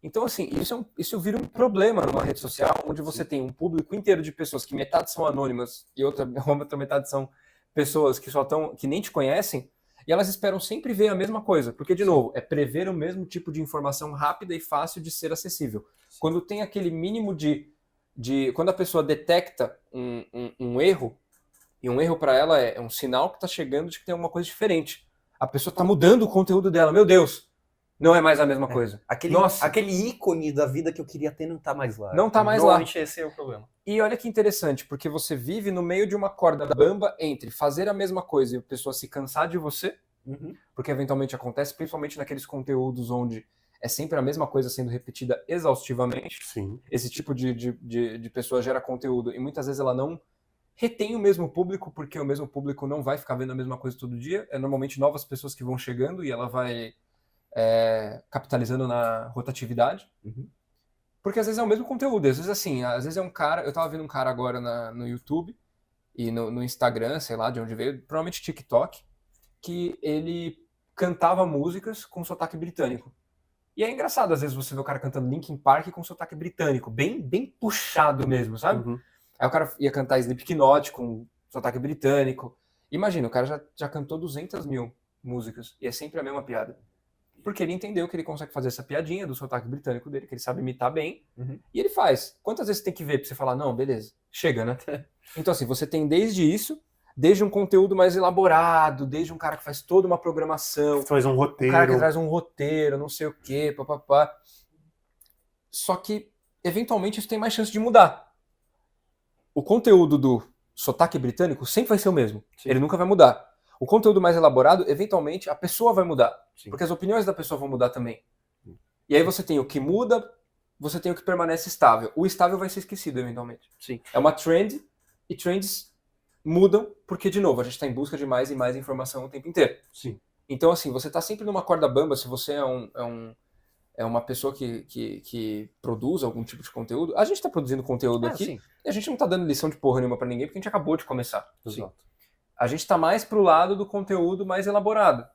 Então, assim, isso vira um problema numa rede social, onde você tem um público inteiro de pessoas que metade são anônimas e outra metade são pessoas que nem te conhecem, e elas esperam sempre ver a mesma coisa. Porque, de novo, é prever o mesmo tipo de informação rápida e fácil de ser acessível. Quando tem aquele mínimo quando a pessoa detecta um erro, e um erro para ela é um sinal que está chegando de que tem alguma coisa diferente. A pessoa está mudando o conteúdo dela. Meu Deus, não é mais a mesma coisa. Aquele ícone da vida que eu queria ter não tá mais lá. Não tá mais lá. Normalmente esse é o problema. E olha que interessante, porque você vive no meio de uma corda bamba entre fazer a mesma coisa e a pessoa se cansar de você, porque eventualmente acontece, principalmente naqueles conteúdos onde é sempre a mesma coisa sendo repetida exaustivamente. Sim. Esse tipo de pessoa gera conteúdo e muitas vezes ela não retém o mesmo público, porque o mesmo público não vai ficar vendo a mesma coisa todo dia. É normalmente novas pessoas que vão chegando e ela vai capitalizando na rotatividade. Porque às vezes é o mesmo conteúdo. Às vezes assim, às vezes é um cara... Eu tava vendo um cara agora no YouTube e no Instagram, sei lá de onde veio, provavelmente TikTok, que ele cantava músicas com sotaque britânico. E é engraçado, às vezes, você vê o cara cantando Linkin Park com sotaque britânico, bem puxado mesmo, sabe? Aí o cara ia cantar Slipknot com sotaque britânico. Imagina, o cara já cantou 200 mil músicas e é sempre a mesma piada. Porque ele entendeu que ele consegue fazer essa piadinha do sotaque britânico dele, que ele sabe imitar bem, e ele faz. Quantas vezes você tem que ver pra você falar, não, beleza, chega, né? Então assim, você tem desde um conteúdo mais elaborado, desde um cara que faz toda uma programação, Faz um roteiro. um cara que traz um roteiro, não sei o quê, papapá. Só que, eventualmente, isso tem mais chance de mudar. O conteúdo do sotaque britânico sempre vai ser o mesmo. Ele nunca vai mudar. O conteúdo mais elaborado, eventualmente, a pessoa vai mudar. Sim. Porque as opiniões da pessoa vão mudar também. E aí você tem o que muda, você tem o que permanece estável. O estável vai ser esquecido, eventualmente. Sim. É uma trend, e trends mudam, porque, de novo, a gente está em busca de mais e mais informação o tempo inteiro. Sim. Então, assim, você está sempre numa corda bamba, se você é uma pessoa que produz algum tipo de conteúdo. A gente está produzindo conteúdo aqui, Sim. e a gente não está dando lição de porra nenhuma para ninguém, porque a gente acabou de começar. Exato. A gente está mais pro lado do conteúdo mais elaborado.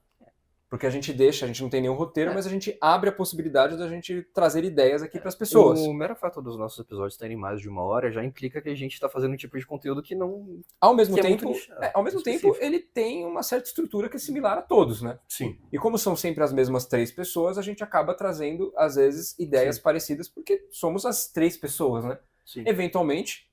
Porque a gente não tem nenhum roteiro, mas a gente abre a possibilidade da gente trazer ideias aqui para as pessoas. O mero fato dos nossos episódios terem mais de 1 hora já implica que a gente está fazendo um tipo de conteúdo que não... Ao mesmo que é tempo, muito nichado, ao mesmo tempo, específico. ele tem uma certa estrutura que é similar a todos, né? Sim. E como são sempre as mesmas 3 pessoas, a gente acaba trazendo, às vezes, ideias parecidas, porque somos as 3 pessoas, né? Sim. Eventualmente,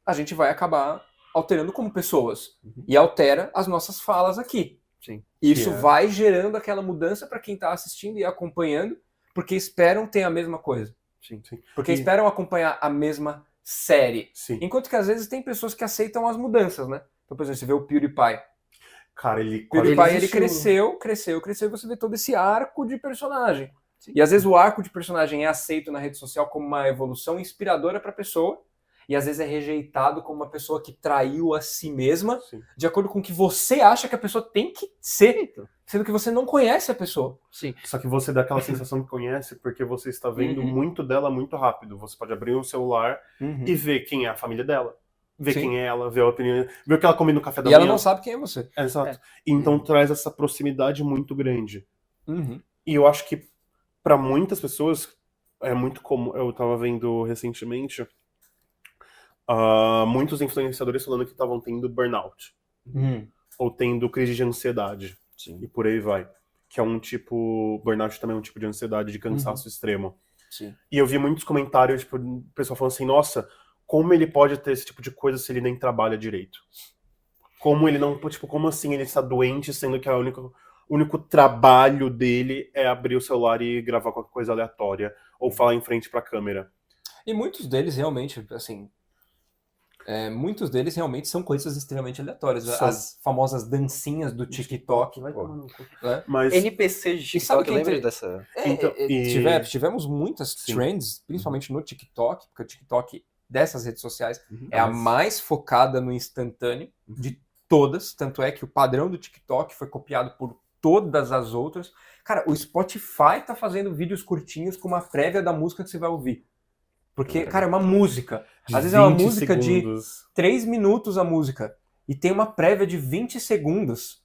a gente vai acabar alterando como pessoas. E altera as nossas falas aqui. Sim. E isso vai gerando aquela mudança para quem está assistindo e acompanhando, porque esperam ter a mesma coisa. Sim. Porque esperam acompanhar a mesma série. Sim. Enquanto que às vezes tem pessoas que aceitam as mudanças, né? Então, por exemplo, você vê o PewDiePie. Cara, ele PewDiePie, ele existiu. cresceu, e você vê todo esse arco de personagem. Sim. E às vezes o arco de personagem é aceito na rede social como uma evolução inspiradora para a pessoa, e às vezes é rejeitado como uma pessoa que traiu a si mesma, Sim. de acordo com o que você acha que a pessoa tem que ser, sendo que você não conhece a pessoa. Sim. Só que você dá aquela sensação que conhece porque você está vendo muito dela muito rápido. Você pode abrir o celular e ver quem é a família dela. Ver Sim. quem é ela, ver a opinião, ver o que ela come no café da E manhã. ela não sabe quem é você. Exato. Então traz essa proximidade muito grande. Uhum. E eu acho que para muitas pessoas é muito comum. Eu tava vendo recentemente muitos influenciadores falando que estavam tendo burnout. Ou tendo crise de ansiedade. Sim. E por aí vai. Que é um tipo... Burnout também é um tipo de ansiedade, de cansaço extremo. Sim. E eu vi muitos comentários, tipo, o pessoal falando assim, nossa, como ele pode ter esse tipo de coisa se ele nem trabalha direito? Como ele não... Tipo, como assim ele está doente, sendo que o único trabalho dele é abrir o celular e gravar qualquer coisa aleatória. Ou falar em frente pra câmera. E muitos deles realmente, assim... muitos deles realmente são coisas extremamente aleatórias. As famosas dancinhas do TikTok. Vai tomar no cu. Né? Mas... NPC de E sabe TikTok, quem lembra dessa? Então, Tivemos muitas trends, principalmente no TikTok, porque o TikTok dessas redes sociais é a mais focada no instantâneo de todas, tanto é que o padrão do TikTok foi copiado por todas as outras. Cara, o Spotify tá fazendo vídeos curtinhos com uma prévia da música que você vai ouvir. Porque, cara, é uma música. Às vezes é uma música segundos. de 3 minutos a música. E tem uma prévia de 20 segundos.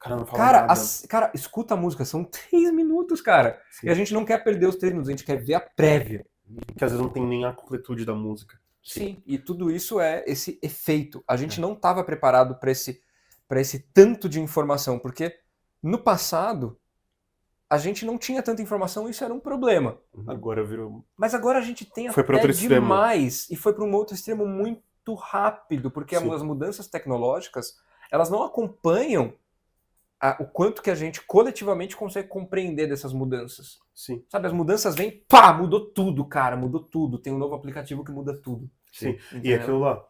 Cara, não fala nada. Cara, escuta a música, são 3 minutos, cara. Sim. E a gente não quer perder os 3 minutos, a gente quer ver a prévia. Que às vezes não tem nem a completude da música. Sim. E tudo isso é esse efeito. A gente não estava preparado para esse tanto de informação, porque no passado a gente não tinha tanta informação e isso era um problema. Agora virou... Mas agora a gente tem Foi pra até outro extremo. demais. E foi para um outro extremo muito rápido, porque Sim. as mudanças tecnológicas, elas não acompanham o quanto que a gente coletivamente consegue compreender dessas mudanças. Sim. Sabe, as mudanças vêm, pá, mudou tudo, cara, mudou tudo. Tem um novo aplicativo que muda tudo. Sim. E Entendeu? aquilo lá,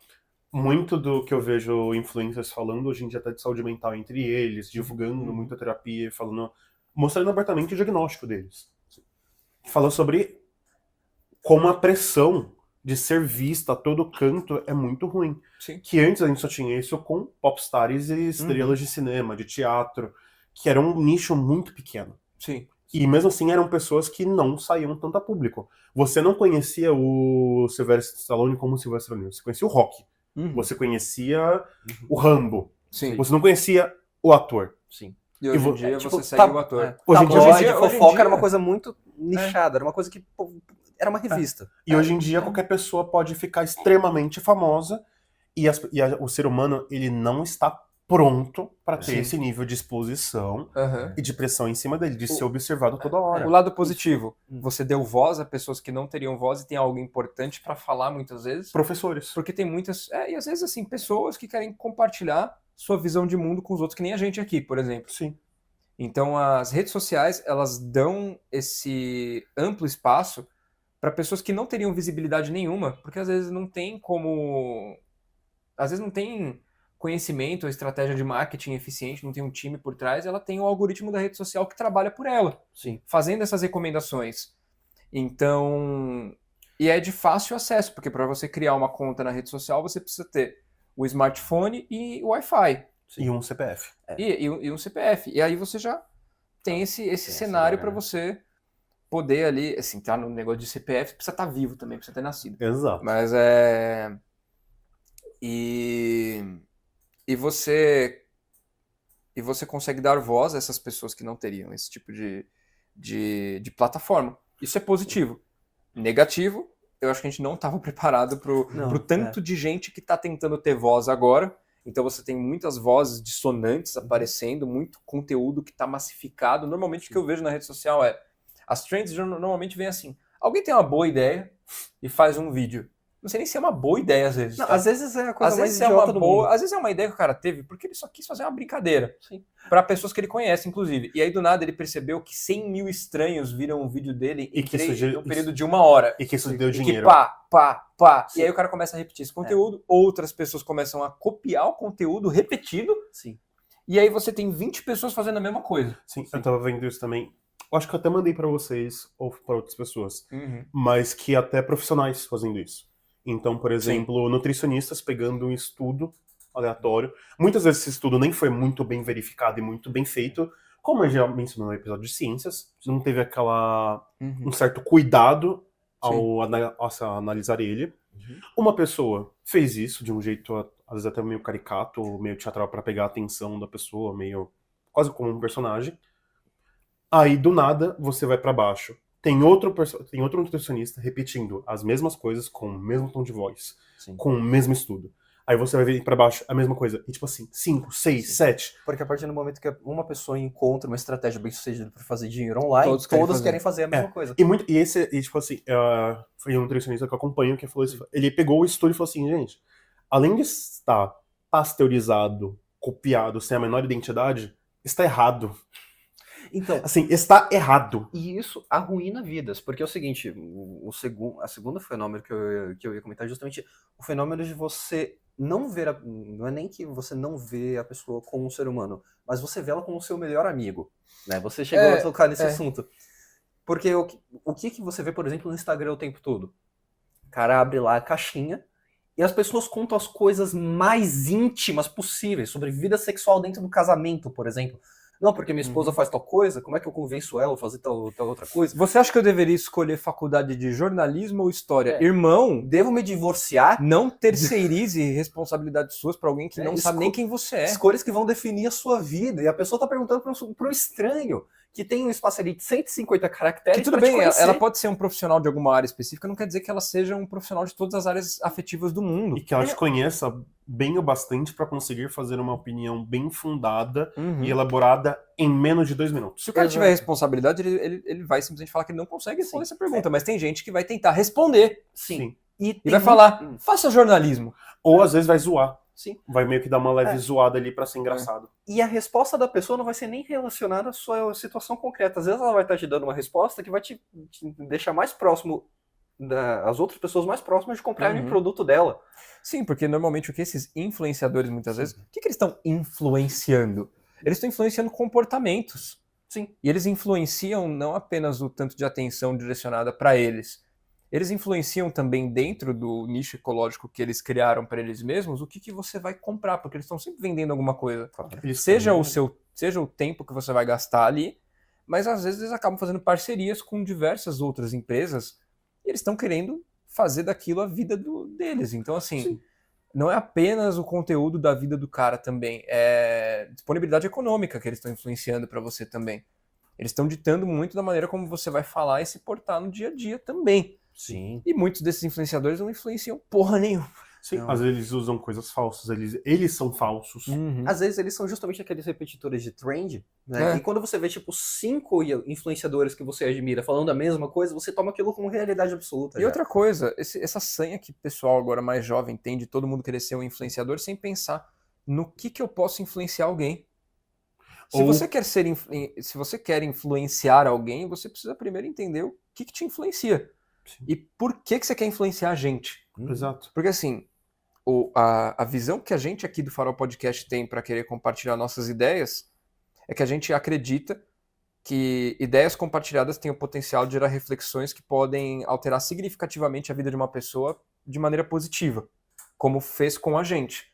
muito do que eu vejo influencers falando hoje em dia até de saúde mental entre eles, divulgando muita terapia, falando, mostrando abertamente o diagnóstico deles. Falando sobre como a pressão de ser vista a todo canto é muito ruim. Sim. Que antes a gente só tinha isso com popstars e estrelas de cinema, de teatro, que era um nicho muito pequeno. Sim. E mesmo assim eram pessoas que não saíam tanto a público. Você não conhecia o Sylvester Stallone como o Sylvester Stallone, você conhecia o Rock. Você conhecia o Rambo. Sim. Você não conhecia o ator. Sim. E hoje E em dia tipo, você segue o ator. Hoje em dia- Tabloide, hoje em fofoca dia- era uma coisa muito nichada, era uma coisa que pô, era uma revista. E hoje em dia qualquer pessoa pode ficar extremamente famosa e, o ser humano ele não está pronto para ter Sim. esse nível de exposição Aham. e de pressão em cima dele, de ser observado toda hora. O lado positivo, você deu voz a pessoas que não teriam voz e tem algo importante para falar muitas vezes. Professores. Porque tem muitas... e às vezes, assim, pessoas que querem compartilhar sua visão de mundo com os outros, que nem a gente aqui, por exemplo. Sim. Então, as redes sociais, elas dão esse amplo espaço para pessoas que não teriam visibilidade nenhuma, porque às vezes não tem como conhecimento, a estratégia de marketing eficiente, não tem um time por trás, ela tem o algoritmo da rede social que trabalha por ela, Sim. fazendo essas recomendações. Então, e é de fácil acesso, porque para você criar uma conta na rede social, você precisa ter o smartphone e o Wi-Fi. E um CPF. E um CPF. E aí você já tem esse cenário para você poder ali, assim, tá no negócio de CPF, precisa estar vivo também, precisa ter nascido. Exato. Mas E você consegue dar voz a essas pessoas que não teriam esse tipo de plataforma. Isso é positivo. Negativo, eu acho que a gente não estava preparado pro tanto de gente que está tentando ter voz agora. Então você tem muitas vozes dissonantes aparecendo, muito conteúdo que está massificado. Normalmente o que eu vejo na rede social as trends normalmente vêm assim. Alguém tem uma boa ideia e faz um vídeo. Não sei nem se é uma boa ideia às vezes. Não, tá? às vezes é a coisa Às mais vezes é idiota uma do boa, mundo. às vezes é uma ideia que o cara teve porque ele só quis fazer uma brincadeira. Sim. Para pessoas que ele conhece, inclusive. E aí do nada ele percebeu que 100 mil estranhos viram um vídeo dele E que isso em um período de 1 hora. E que isso deu E que dinheiro. pá. Sim. E aí o cara começa a repetir esse conteúdo, outras pessoas começam a copiar o conteúdo repetido, Sim. e aí você tem 20 pessoas fazendo a mesma coisa. Sim, eu tava vendo isso também. Eu acho que eu até mandei pra vocês ou pra outras pessoas. Uhum. Mas que até profissionais fazendo isso. Então, por exemplo, nutricionistas pegando um estudo aleatório. Muitas vezes esse estudo nem foi muito bem verificado e muito bem feito. Como eu já mencionei no episódio de ciências, não teve um certo cuidado ao analisar ele. Uhum. Uma pessoa fez isso de um jeito, às vezes até meio caricato, meio teatral pra pegar a atenção da pessoa, meio quase como um personagem. Aí, do nada, você vai pra baixo. Tem outro nutricionista repetindo as mesmas coisas com o mesmo tom de voz, Sim. com o mesmo estudo. Aí você vai ver pra baixo a mesma coisa. E tipo assim, 5, 6, 7. Porque a partir do momento que uma pessoa encontra uma estratégia bem sucedida para fazer dinheiro online, Todos querem fazer a mesma coisa. E tipo assim, foi um nutricionista que eu acompanho que falou isso. Ele pegou o estudo e falou assim, gente, além de estar pasteurizado, copiado, sem a menor identidade, está errado. Então, Assim, está errado. e isso arruína vidas, porque é o seguinte, a segunda fenômeno que eu ia comentar é justamente o fenômeno de você não ver, não é nem que você não vê a pessoa como um ser humano, mas você vê ela como o seu melhor amigo, né? Você chegou a tocar nesse assunto. Porque o que você vê, por exemplo, no Instagram o tempo todo? O cara abre lá a caixinha e as pessoas contam as coisas mais íntimas possíveis sobre vida sexual dentro do casamento, por exemplo. Não, porque minha esposa faz tal coisa, como é que eu convenço ela a fazer tal outra coisa? Você acha que eu deveria escolher faculdade de jornalismo ou história? Irmão, Devo me divorciar? não terceirize responsabilidades suas pra alguém que não sabe nem quem você é. Escolhas que vão definir a sua vida. E a pessoa tá perguntando para um estranho, que tem um espaço ali de 150 caracteres. Que tudo pra te bem, conhecer. ela pode ser um profissional de alguma área específica, não quer dizer que ela seja um profissional de todas as áreas afetivas do mundo. E que ela te conheça bem o bastante pra conseguir fazer uma opinião bem fundada e elaborada em menos de 2 minutos. Se o cara tiver responsabilidade, ele vai simplesmente falar que ele não consegue responder essa pergunta, mas tem gente que vai tentar responder. Sim. E vai falar, faça jornalismo. Ou às vezes vai zoar. Sim. Vai meio que dar uma leve zoada ali pra ser engraçado. E a resposta da pessoa não vai ser nem relacionada à sua situação concreta. Às vezes ela vai estar te dando uma resposta que vai te deixar mais próximo as outras pessoas mais próximas de comprarem o produto dela. Sim, porque normalmente o que esses influenciadores, muitas vezes, o que eles estão influenciando? Eles estão influenciando comportamentos. Sim. E eles influenciam não apenas o tanto de atenção direcionada para eles. Eles influenciam também dentro do nicho ecológico que eles criaram para eles mesmos o que você vai comprar, porque eles estão sempre vendendo alguma coisa. Seja o tempo que você vai gastar ali, mas às vezes eles acabam fazendo parcerias com diversas outras empresas e eles estão querendo fazer daquilo a vida deles. Então, assim, não é apenas o conteúdo da vida do cara também, é disponibilidade econômica que eles estão influenciando para você também. Eles estão ditando muito da maneira como você vai falar e se portar no dia a dia também. Sim. E muitos desses influenciadores não influenciam porra nenhuma. Sim, às vezes eles usam coisas falsas, eles são falsos. Às vezes eles são justamente aqueles repetidores de trend, né? E quando você vê, tipo, 5 influenciadores que você admira falando a mesma coisa, você toma aquilo como realidade absoluta. E outra coisa, essa sanha que o pessoal agora mais jovem tem de todo mundo querer ser um influenciador sem pensar no que eu posso influenciar alguém. Se você quer influenciar alguém, você precisa primeiro entender o que te influencia. Sim. E por que você quer influenciar a gente. Exato. Porque assim, a visão que a gente aqui do Farol Podcast tem para querer compartilhar nossas ideias é que a gente acredita que ideias compartilhadas têm o potencial de gerar reflexões que podem alterar significativamente a vida de uma pessoa de maneira positiva, como fez com a gente.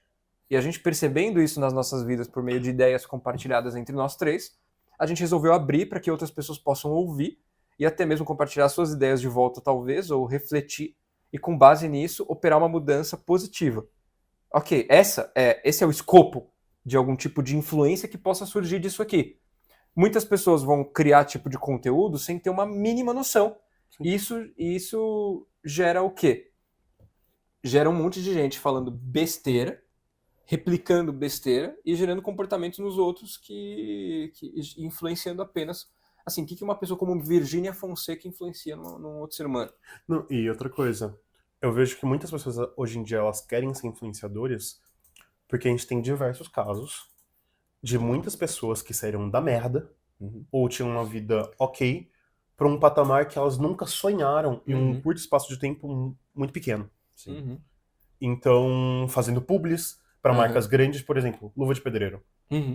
E a gente percebendo isso nas nossas vidas por meio de ideias compartilhadas entre nós três, a gente resolveu abrir para que outras pessoas possam ouvir e até mesmo compartilhar suas ideias de volta, talvez, ou refletir, e com base nisso, operar uma mudança positiva. Ok, esse é o escopo de algum tipo de influência que possa surgir disso aqui. Muitas pessoas vão criar tipo de conteúdo sem ter uma mínima noção. E isso gera o quê? Gera um monte de gente falando besteira, replicando besteira e gerando comportamentos nos outros que influenciando apenas. Assim, o que uma pessoa como Virgínia Fonseca influencia num outro ser humano? Não, e outra coisa, eu vejo que muitas pessoas hoje em dia elas querem ser influenciadoras porque a gente tem diversos casos de muitas pessoas que saíram da merda ou tinham uma vida ok para um patamar que elas nunca sonharam em um curto espaço de tempo muito pequeno. Então, fazendo publis para marcas grandes, por exemplo, Luva de Pedreiro.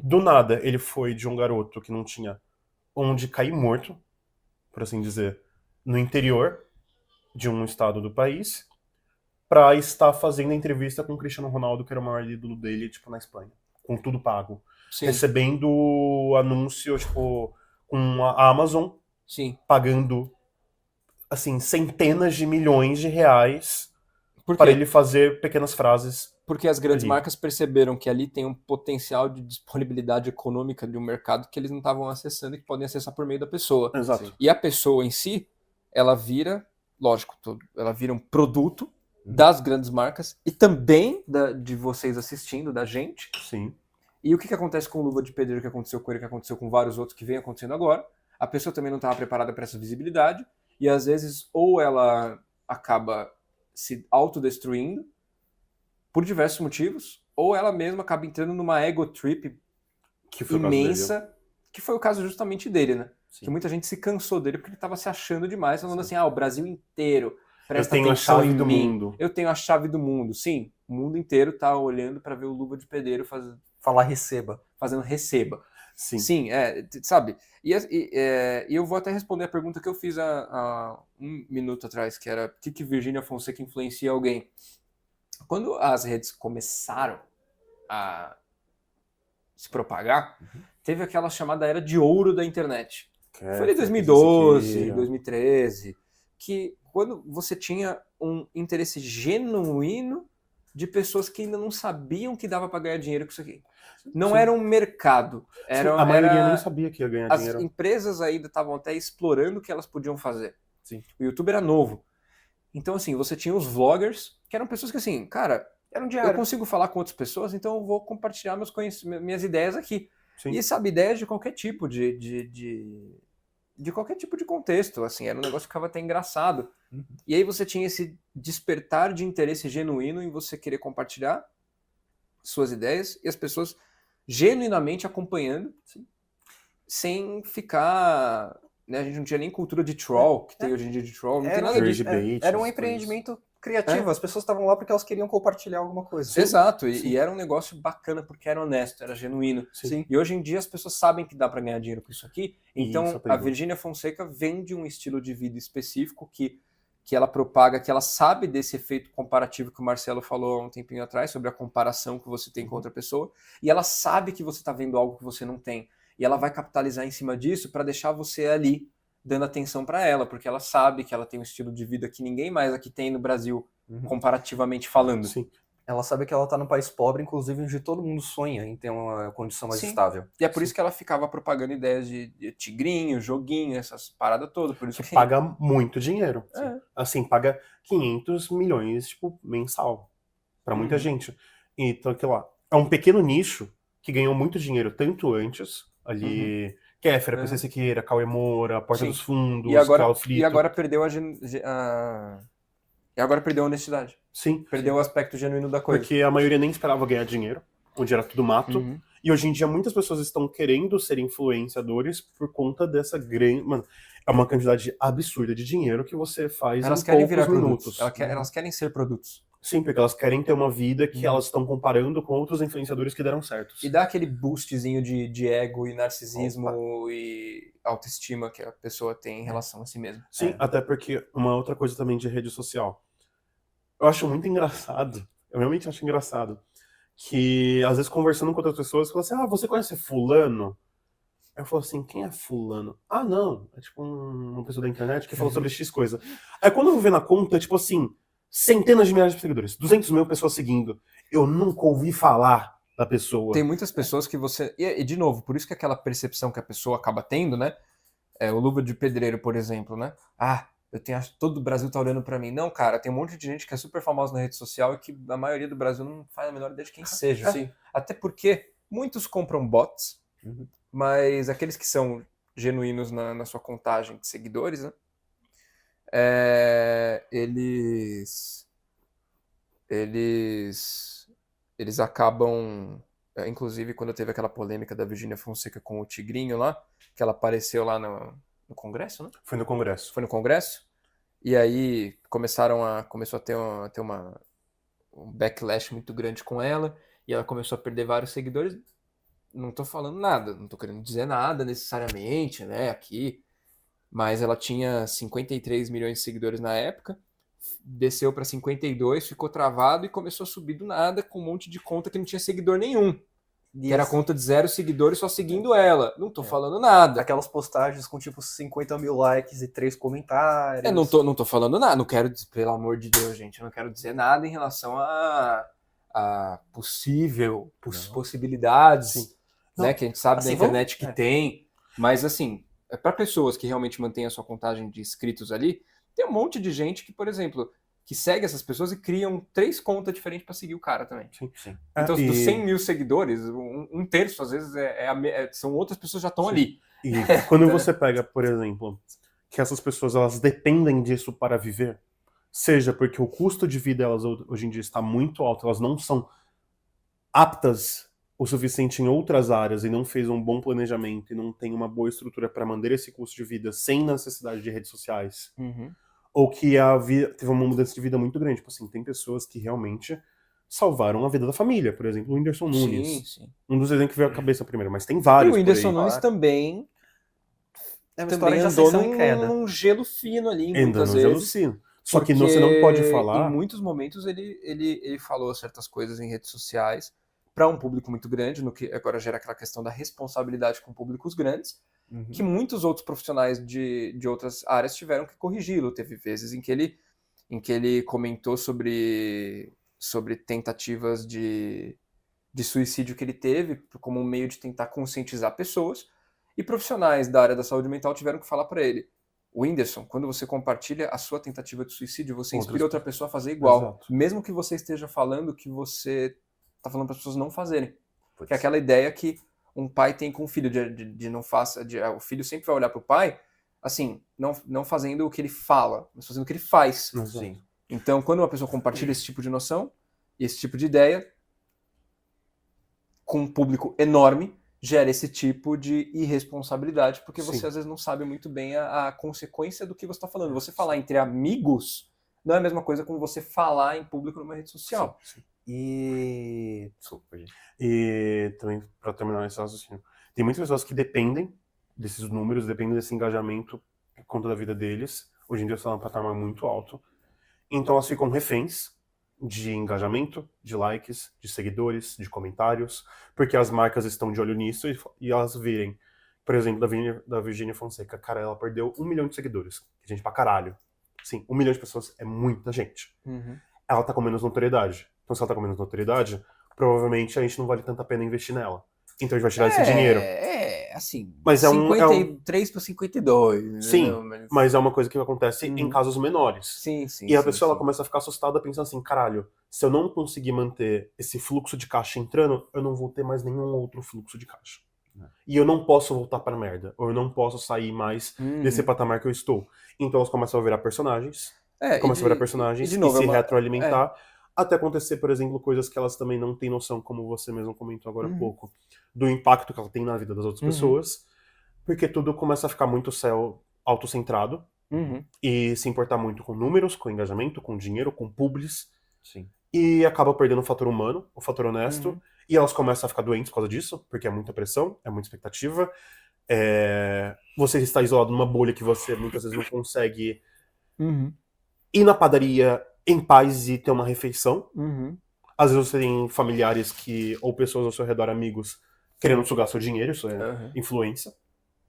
Do nada, ele foi de um garoto que não tinha onde cair morto, por assim dizer, no interior de um estado do país, para estar fazendo entrevista com o Cristiano Ronaldo, que era o maior ídolo dele, tipo, na Espanha. Com tudo pago. Sim. Recebendo anúncio, tipo, com a Amazon, pagando, assim, centenas de milhões de reais para ele fazer pequenas frases. Porque as grandes marcas perceberam que ali tem um potencial de disponibilidade econômica de um mercado que eles não estavam acessando e que podem acessar por meio da pessoa. Exato. E a pessoa em si, ela vira, lógico, ela vira um produto das grandes marcas e também de vocês assistindo, da gente. Sim. E o que acontece com o Luva de Pedreiro, que aconteceu com ele, que aconteceu com vários outros que vem acontecendo agora? A pessoa também não estava preparada para essa visibilidade e às vezes ou ela acaba se autodestruindo por diversos motivos, ou ela mesma acaba entrando numa ego trip imensa, que foi o caso justamente dele, né? Que muita gente se cansou dele porque ele estava se achando demais, falando assim, o Brasil inteiro presta atenção em mim. Eu tenho a chave do mundo. Sim, o mundo inteiro tá olhando para ver o Luva de Pedreiro fazendo receba. Sim, sabe? E eu vou até responder a pergunta que eu fiz há 1 minuto atrás, que era, por que Virgínia Fonseca influencia alguém? Quando as redes começaram a se propagar, teve aquela chamada era de ouro da internet. Foi em 2012, 2013, que quando você tinha um interesse genuíno de pessoas que ainda não sabiam que dava para ganhar dinheiro com isso aqui. Não era um mercado. A maioria nem sabia que ia ganhar dinheiro. As empresas ainda estavam até explorando o que elas podiam fazer. O YouTube era novo. Então, assim, você tinha os vloggers, que eram pessoas que, assim, cara, eu consigo falar com outras pessoas, então eu vou compartilhar minhas ideias aqui. E, sabe, ideias de qualquer tipo, de qualquer tipo de contexto, assim, era um negócio que ficava até engraçado. E aí você tinha esse despertar de interesse genuíno em você querer compartilhar suas ideias e as pessoas genuinamente acompanhando, sem ficar... Né, a gente não tinha nem cultura de troll, que tem hoje em dia de troll, não tem nada disso. Era um empreendimento criativo, as pessoas estavam lá porque elas queriam compartilhar alguma coisa. Exato, e era um negócio bacana porque era honesto, era genuíno. E hoje em dia as pessoas sabem que dá para ganhar dinheiro com isso aqui, então a Virgínia Fonseca vende um estilo de vida específico que ela propaga, que ela sabe desse efeito comparativo que o Marcelo falou há um tempinho atrás, sobre a comparação que você tem com outra pessoa, e ela sabe que você está vendo algo que você não tem. E ela vai capitalizar em cima disso para deixar você ali dando atenção para ela, porque ela sabe que ela tem um estilo de vida que ninguém mais aqui tem no Brasil, comparativamente falando. Ela sabe que ela tá num país pobre, inclusive onde todo mundo sonha em ter uma condição mais estável. E é por isso que ela ficava propagando ideias de tigrinho, joguinho, essas paradas todas. Por isso que paga muito dinheiro. Assim, paga 500 milhões, tipo, mensal. Pra muita gente. Então, aquilo lá. É um pequeno nicho que ganhou muito dinheiro, tanto antes, ali... Kéfera, PC Siqueira, Cauê Moura, Porta dos Fundos, Carlos Frito. E agora perdeu E agora perdeu a honestidade. Perdeu o aspecto genuíno da coisa. Porque a maioria nem esperava ganhar dinheiro, onde era tudo mato. E hoje em dia muitas pessoas estão querendo ser influenciadores por conta dessa grande... Mano, é uma quantidade absurda de dinheiro que você faz em poucos minutos. Elas querem ser produtos. Sim, porque elas querem ter uma vida que elas estão comparando com outros influenciadores que deram certos. E dá aquele boostzinho de ego e narcisismo e autoestima que a pessoa tem em relação a si mesma. Sim, até porque uma outra coisa também de rede social. Eu acho muito engraçado, eu realmente acho engraçado, que às vezes conversando com outras pessoas, falam assim, você conhece fulano? Aí eu falo assim, quem é fulano? Ah, não, é tipo uma pessoa da internet que falou sobre X coisa. Aí quando eu vou ver na conta, é tipo assim, centenas de milhares de seguidores, 200 mil pessoas seguindo. Eu nunca ouvi falar da pessoa. Tem muitas pessoas que você... E de novo, por isso que aquela percepção que a pessoa acaba tendo, né? O Luva de Pedreiro, por exemplo, né? Todo o Brasil tá olhando pra mim. Não, cara, tem um monte de gente que é super famosa na rede social e que a maioria do Brasil não faz a menor ideia de quem seja. Sim. Até porque muitos compram bots, mas aqueles que são genuínos na sua contagem de seguidores, né? Eles acabam... inclusive, quando teve aquela polêmica da Virgínia Fonseca com o Tigrinho lá, que ela apareceu lá no Congresso, né? Foi no Congresso. Foi no Congresso. E aí começou a ter um backlash muito grande com ela, e ela começou a perder vários seguidores. Não tô falando nada, não tô querendo dizer nada necessariamente, né, aqui, mas ela tinha 53 milhões de seguidores na época, desceu para 52, ficou travado e começou a subir do nada com um monte de conta que não tinha seguidor nenhum. Que era conta de 0 seguidores só seguindo ela. Não tô falando nada. Aquelas postagens com tipo 50 mil likes e 3 comentários. Não tô falando nada. Não quero dizer, pelo amor de Deus, gente, eu não quero dizer nada em relação a possibilidades, né, que a gente sabe assim, da internet que tem. Mas assim, para pessoas que realmente mantêm a sua contagem de inscritos ali, tem um monte de gente que, por exemplo, que segue essas pessoas e criam 3 contas diferentes para seguir o cara também. Sim. Então, dos 100 mil seguidores, um terço, às vezes, são outras pessoas que já estão ali. E quando você pega, por exemplo, que essas pessoas elas dependem disso para viver, seja porque o custo de vida delas hoje em dia está muito alto, elas não são aptas o suficiente em outras áreas e não fez um bom planejamento e não tem uma boa estrutura para manter esse custo de vida sem necessidade de redes sociais, ou que teve uma mudança de vida muito grande. Tipo assim, tem pessoas que realmente salvaram a vida da família, por exemplo, o Whindersson Nunes. Sim. Um dos exemplos que veio à cabeça primeiro, mas tem vários. E o Whindersson por aí. Nunes também é uma história de ascensão e queda. Num gelo fino ali, muitas vezes. Gelo fino. Só que Porque você não pode falar. Em muitos momentos ele falou certas coisas em redes sociais para um público muito grande, no que agora gera aquela questão da responsabilidade com públicos grandes, que muitos outros profissionais de outras áreas tiveram que corrigi-lo. Teve vezes em que ele comentou sobre tentativas de suicídio que ele teve como um meio de tentar conscientizar pessoas, e profissionais da área da saúde mental tiveram que falar para ele: Whindersson, quando você compartilha a sua tentativa de suicídio, você inspira outra pessoa a fazer igual. Exato. Mesmo que você esteja falando que você está falando para as pessoas não fazerem. Que é aquela ideia que um pai tem com o filho, de não faça... o filho sempre vai olhar para o pai, assim, não fazendo o que ele fala, mas fazendo o que ele faz. Sim. Então, quando uma pessoa compartilha esse tipo de noção, esse tipo de ideia, com um público enorme, gera esse tipo de irresponsabilidade, porque você às vezes não sabe muito bem a consequência do que você está falando. Você falar entre amigos não é a mesma coisa como você falar em público numa rede social. Sim. Desculpa, gente. E também, para terminar esse raciocínio, tem muitas pessoas que dependem desses números, dependem desse engajamento por conta da vida deles. Hoje em dia está num patamar muito alto. Então elas ficam reféns de engajamento, de likes, de seguidores, de comentários, porque as marcas estão de olho nisso e elas virem, por exemplo, da Virgínia Fonseca, cara, ela perdeu 1 milhão de seguidores, gente pra caralho. Sim, 1 milhão de pessoas é muita gente. Ela tá com menos notoriedade. Então se ela tá com menos notoriedade, provavelmente a gente não vale tanta pena investir nela. Então a gente vai tirar esse dinheiro. Assim, mas 53 para 52. Sim, mas é uma coisa que acontece em casos menores. Sim. E a pessoa ela começa a ficar assustada pensando assim, caralho, se eu não conseguir manter esse fluxo de caixa entrando, eu não vou ter mais nenhum outro fluxo de caixa. E eu não posso voltar pra merda, ou eu não posso sair mais desse patamar que eu estou. Então elas começam a virar personagens, e se retroalimentar, até acontecer, por exemplo, coisas que elas também não têm noção, como você mesmo comentou agora há pouco, do impacto que ela tem na vida das outras pessoas, porque tudo começa a ficar muito autocentrado, e se importar muito com números, com engajamento, com dinheiro, com publis, Sim. e acaba perdendo o fator humano, o fator honesto, e elas começam a ficar doentes por causa disso, porque é muita pressão, é muita expectativa. Você está isolado numa bolha que você muitas vezes não consegue ir na padaria em paz e ter uma refeição. Às vezes você tem familiares ou pessoas ao seu redor, amigos, querendo sugar seu dinheiro, isso é influência,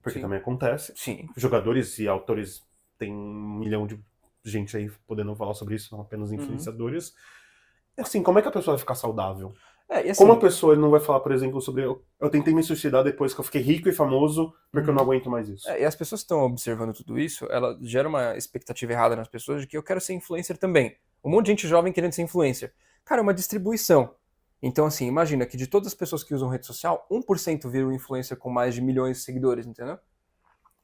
porque Sim. também acontece. Sim. Jogadores e autores, tem 1 milhão de gente aí podendo falar sobre isso, não apenas influenciadores. E assim, como é que a pessoa vai ficar saudável? E assim, Como a pessoa não vai falar, por exemplo, sobre eu tentei me suicidar depois que eu fiquei rico e famoso porque eu não aguento mais isso? E as pessoas que estão observando tudo isso, ela gera uma expectativa errada nas pessoas de que eu quero ser influencer também. Um monte de gente jovem querendo ser influencer. Cara, é uma distribuição. Então, assim, imagina que de todas as pessoas que usam rede social, 1% vira um influencer com mais de milhões de seguidores, entendeu?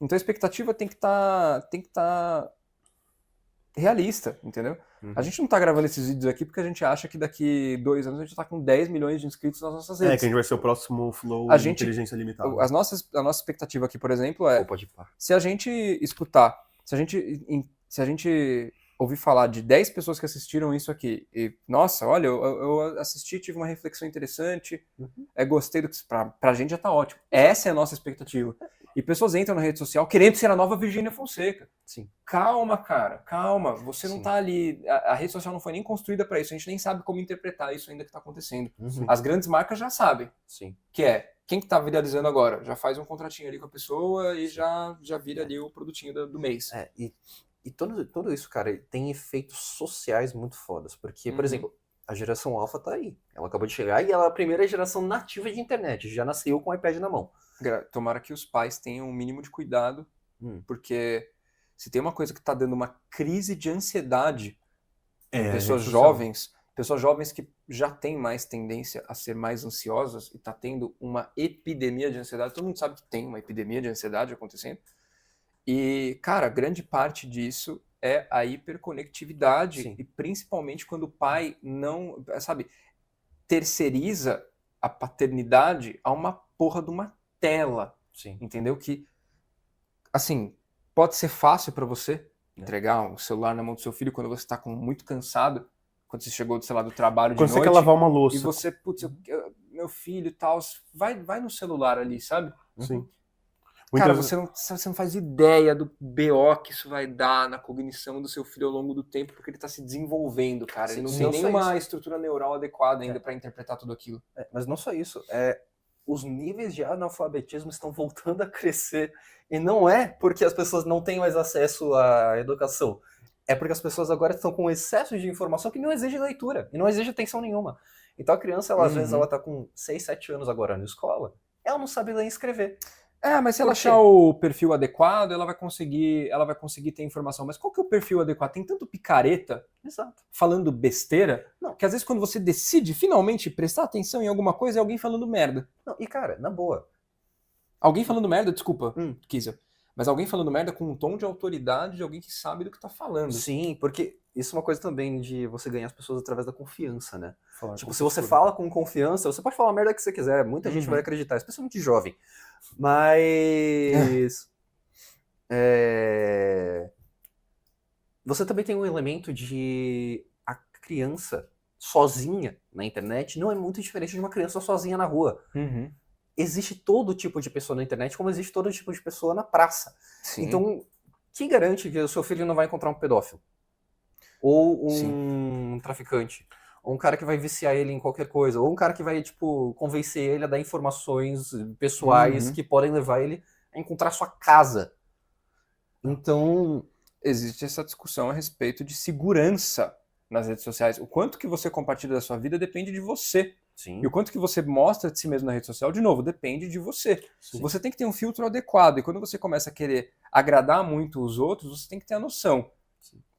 Então a expectativa tem que tá realista, entendeu? A gente não tá gravando esses vídeos aqui porque a gente acha que daqui 2 anos a gente tá com 10 milhões de inscritos nas nossas redes. Que a gente vai ser o próximo Flow A de gente- inteligência limitada. A nossa expectativa aqui, por exemplo, é pode pá. se a gente escutar, se a gente ouvir falar de 10 pessoas que assistiram isso aqui, e, nossa, olha, eu assisti, tive uma reflexão interessante, gostei do que... Pra gente já tá ótimo. Essa é a nossa expectativa. E pessoas entram na rede social querendo ser a nova Virgínia Fonseca. Sim. Calma, cara, calma. Você não Sim. tá ali... A rede social não foi nem construída pra isso, a gente nem sabe como interpretar isso ainda que tá acontecendo. Uhum. As grandes marcas já sabem. Sim. Que é, quem que tá viralizando agora? Já faz um contratinho ali com a pessoa e já vira ali o produtinho do mês. E tudo isso, cara, tem efeitos sociais muito fodas. Porque, por exemplo, a geração alfa tá aí. Ela acabou de chegar e ela é a primeira geração nativa de internet. Já nasceu com o iPad na mão. Tomara que os pais tenham um mínimo de cuidado, porque se tem uma coisa que tá dando uma crise de ansiedade em pessoas jovens que já têm mais tendência a ser mais ansiosas e tá tendo uma epidemia de ansiedade. Todo mundo sabe que tem uma epidemia de ansiedade acontecendo. E, cara, grande parte disso é a hiperconectividade. Sim. E principalmente quando o pai não, sabe, terceiriza a paternidade a uma porra de uma tela. Sim. Entendeu? Que, assim, pode ser fácil pra você entregar um celular na mão do seu filho quando você tá muito cansado, quando você chegou, sei lá, do trabalho de Quando noite. você quer lavar uma louça. E você, putz, meu filho e tal, vai no celular ali, sabe? Sim. Cara, Muitas- você não faz ideia do BO que isso vai dar na cognição do seu filho ao longo do tempo, porque ele tá se desenvolvendo, cara. Ele não Sim, tem não só nenhuma estrutura neural adequada ainda É. pra interpretar tudo aquilo. Mas não só isso. Os níveis de analfabetismo estão voltando a crescer. E não é porque as pessoas não têm mais acesso à educação. É porque as pessoas agora estão com excesso de informação que não exige leitura. E não exige atenção nenhuma. Então a criança, ela, às vezes, ela tá com 6, 7 anos agora na escola. Ela não sabe ler e escrever. Mas se ela Por quê? achar o perfil adequado, ela vai conseguir ter informação. Mas qual que é o perfil adequado? Tem tanto picareta Exato. falando besteira, Não. que às vezes quando você decide finalmente prestar atenção em alguma coisa, é alguém falando merda. Não, e cara, na boa. Alguém falando merda, desculpa, Hum. Kisa. Mas alguém falando merda com um tom de autoridade de alguém que sabe do que tá falando. Sim, porque isso é uma coisa também de você ganhar as pessoas através da confiança, né? Falar Tipo, com se você postura. fala com confiança, você pode falar a merda que você quiser, muita gente vai acreditar, especialmente jovem. Mas você também tem um elemento de a criança sozinha na internet não é muito diferente de uma criança sozinha na rua. Existe todo tipo de pessoa na internet, como existe todo tipo de pessoa na praça. Sim. Então, quem garante que o seu filho não vai encontrar um pedófilo? Ou um traficante? Ou um cara que vai viciar ele em qualquer coisa? Ou um cara que vai, tipo, convencer ele a dar informações pessoais que podem levar ele a encontrar sua casa? Então, existe essa discussão a respeito de segurança nas redes sociais. O quanto que você compartilha da sua vida depende de você. sim. E o quanto que você mostra de si mesmo na rede social, de novo, depende de você. Sim. Você tem que ter um filtro adequado. E quando você começa a querer agradar muito os outros, você tem que ter a noção.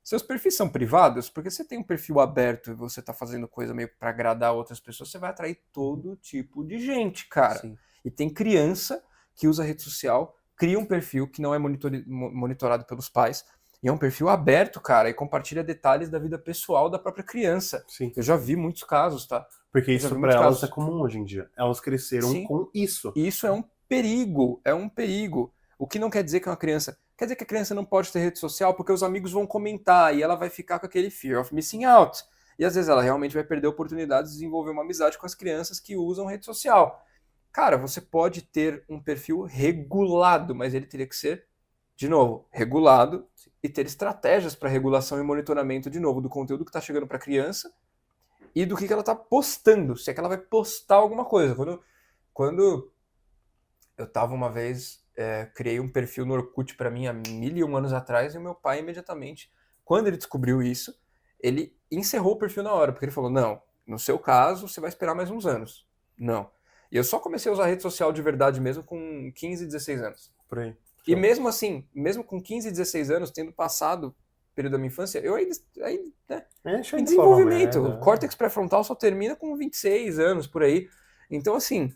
Seus perfis são privados, porque você tem um perfil aberto e você tá fazendo coisa meio pra agradar outras pessoas, você vai atrair todo tipo de gente, cara. Sim. E tem criança que usa a rede social, cria um perfil que não é monitorado pelos pais, e é um perfil aberto, cara, e compartilha detalhes da vida pessoal da própria criança. Sim. Eu já vi muitos casos, tá? Porque já isso vi pra muitos elas casos. é comum hoje em dia. Elas cresceram Sim. com isso. E isso é um perigo, é um perigo. O que não quer dizer que uma criança... Quer dizer que a criança não pode ter rede social porque os amigos vão comentar e ela vai ficar com aquele fear of missing out. e às vezes ela realmente vai perder a oportunidade de desenvolver uma amizade com as crianças que usam rede social. Cara, você pode ter um perfil regulado, mas ele teria que ser, de novo, regulado e ter estratégias para regulação e monitoramento, de novo, do conteúdo que está chegando para a criança e do que ela está postando, se é que ela vai postar alguma coisa. Quando eu tava uma vez, criei um perfil no Orkut para mim há 1001 anos atrás, e o meu pai imediatamente, quando ele descobriu isso, ele encerrou o perfil na hora, porque ele falou, não, no seu caso, você vai esperar mais uns anos. Não. E eu só comecei a usar rede social de verdade mesmo com 15, 16 anos. Por aí. E mesmo assim, mesmo com 15, 16 anos, tendo passado o período da minha infância, eu ainda né, em desenvolvimento. O córtex pré-frontal só termina com 26 anos, por aí. Então, assim,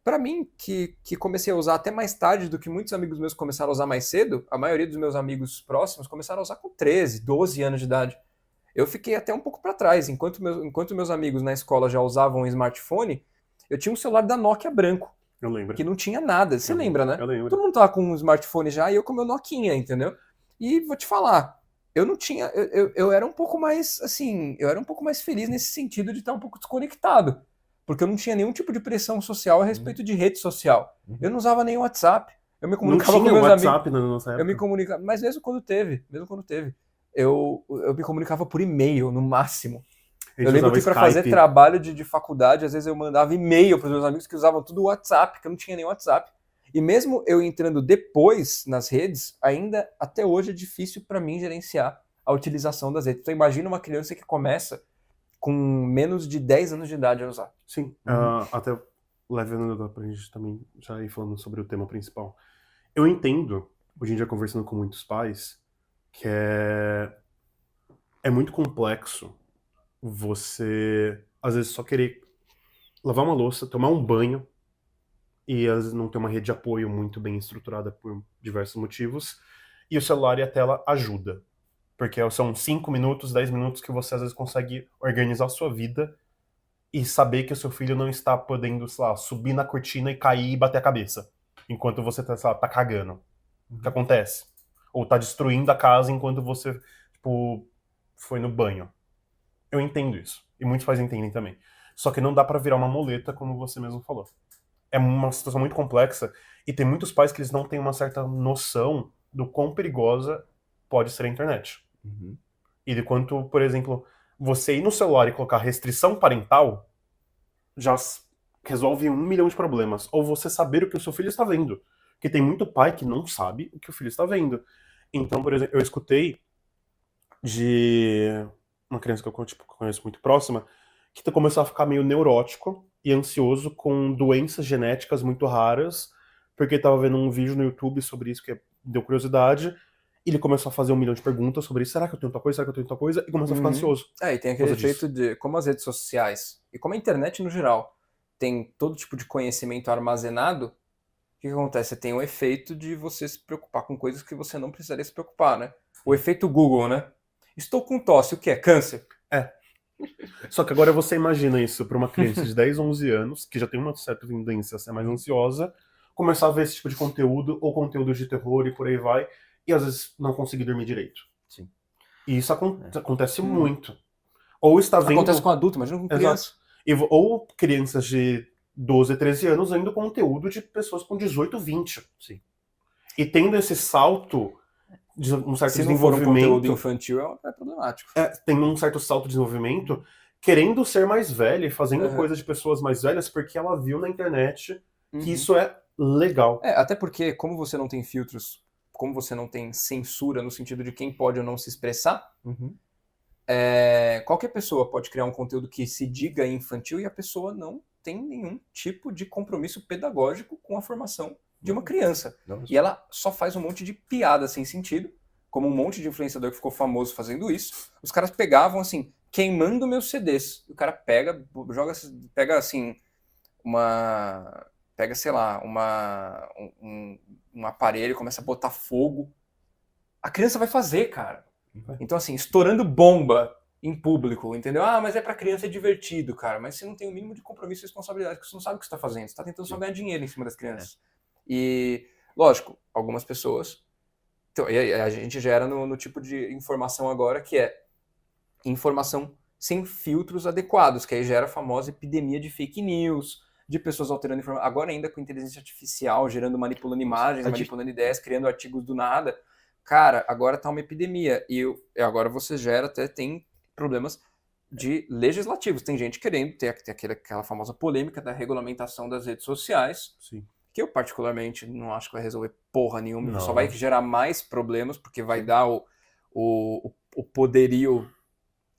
para mim, que comecei a usar até mais tarde do que muitos amigos meus começaram a usar mais cedo, a maioria dos meus amigos próximos começaram a usar com 13, 12 anos de idade. Eu fiquei até um pouco para trás. Enquanto meus amigos na escola já usavam um smartphone, eu tinha um celular da Nokia branco. Eu lembro. Que não tinha nada. Você lembra, né? Eu lembro. Todo mundo tava com um smartphone já e eu com meu Nokia, entendeu? E vou te falar, eu não tinha... Eu era um pouco mais, assim... Eu era um pouco mais feliz nesse sentido de estar um pouco desconectado. Porque eu não tinha nenhum tipo de pressão social a respeito de rede social. Eu não usava nem WhatsApp. Eu me comunicava com meus amigos. Não tinha WhatsApp na nossa época. Eu me comunicava... Mas mesmo quando teve, eu me comunicava por e-mail, no máximo. Eu lembro que para fazer trabalho de faculdade, às vezes eu mandava e-mail para os meus amigos que usavam tudo WhatsApp, que eu não tinha nem WhatsApp. E mesmo eu entrando depois nas redes, ainda até hoje é difícil para mim gerenciar a utilização das redes. Então imagina uma criança que começa com menos de 10 anos de idade a usar. Sim, até levando pra gente também já ir falando sobre o tema principal. Eu entendo, hoje em dia conversando com muitos pais, que é muito complexo você, às vezes, só querer lavar uma louça, tomar um banho, e às vezes não ter uma rede de apoio muito bem estruturada por diversos motivos, e o celular e a tela ajuda. Porque são 5 minutos, 10 minutos que você às vezes consegue organizar a sua vida e saber que o seu filho não está podendo, sei lá, subir na cortina e cair e bater a cabeça, enquanto você tá, sei lá, tá cagando. O que acontece? Ou tá destruindo a casa enquanto você, tipo, foi no banho. Eu entendo isso. E muitos pais entendem também. Só que não dá pra virar uma muleta, como você mesmo falou. É uma situação muito complexa e tem muitos pais que eles não têm uma certa noção do quão perigosa pode ser a internet. E de quanto, por exemplo, você ir no celular e colocar restrição parental já resolve 1 milhão de problemas. Ou você saber o que o seu filho está vendo. Porque tem muito pai que não sabe o que o filho está vendo. Então, por exemplo, eu escutei de uma criança que eu conheço muito próxima, que começou a ficar meio neurótico e ansioso com doenças genéticas muito raras, porque estava vendo um vídeo no YouTube sobre isso que deu curiosidade, e ele começou a fazer 1 milhão de perguntas sobre isso, será que eu tenho tal coisa, será que eu tenho tal coisa, e começou a ficar ansioso. E tem aquele efeito de, como as redes sociais, e como a internet no geral, tem todo tipo de conhecimento armazenado, o que acontece? Você tem o efeito de você se preocupar com coisas que você não precisaria se preocupar, né? O efeito Google, né? Estou com tosse, o que é? Câncer? Só que agora você imagina isso para uma criança de 10, 11 anos, que já tem uma certa tendência a ser mais ansiosa, começar a ver esse tipo de conteúdo, ou conteúdo de terror e por aí vai, e às vezes não conseguir dormir direito. Sim. E isso acontece muito. Ou está vendo... Acontece com adulto, imagina com criança. Ou crianças de 12, 13 anos vendo conteúdo de pessoas com 18, 20. Sim. E tendo esse salto de um certo Se não for um desenvolvimento... conteúdo infantil, é problemático. Tem um certo salto de desenvolvimento, querendo ser mais velha e fazendo coisas de pessoas mais velhas, porque ela viu na internet que isso é legal. Até porque, como você não tem filtros, como você não tem censura no sentido de quem pode ou não se expressar, qualquer pessoa pode criar um conteúdo que se diga infantil e a pessoa não tem nenhum tipo de compromisso pedagógico com a formação de uma criança. E ela só faz um monte de piada sem sentido, como um monte de influenciador que ficou famoso fazendo isso. Os caras pegavam, assim, queimando meus CDs. O cara pega assim, sei lá, um aparelho, começa a botar fogo. A criança vai fazer, cara. Então, assim, estourando bomba em público, entendeu? Mas é pra criança, é divertido, cara. Mas você não tem o mínimo de compromisso e responsabilidade, porque você não sabe o que você tá fazendo. Você tá tentando só ganhar dinheiro em cima das crianças. E, lógico, algumas pessoas... Então, a gente já era no tipo de informação agora que informação sem filtros adequados, que aí gera a famosa epidemia de fake news, de pessoas alterando informação, agora ainda com inteligência artificial, manipulando imagens, manipulando ideias, criando artigos do nada. Cara, agora tá uma epidemia, e agora você até tem problemas de legislativos. Tem gente querendo ter aquela famosa polêmica da regulamentação das redes sociais, Sim. que eu particularmente não acho que vai resolver porra nenhuma, Não. só vai gerar mais problemas, porque vai dar o poderio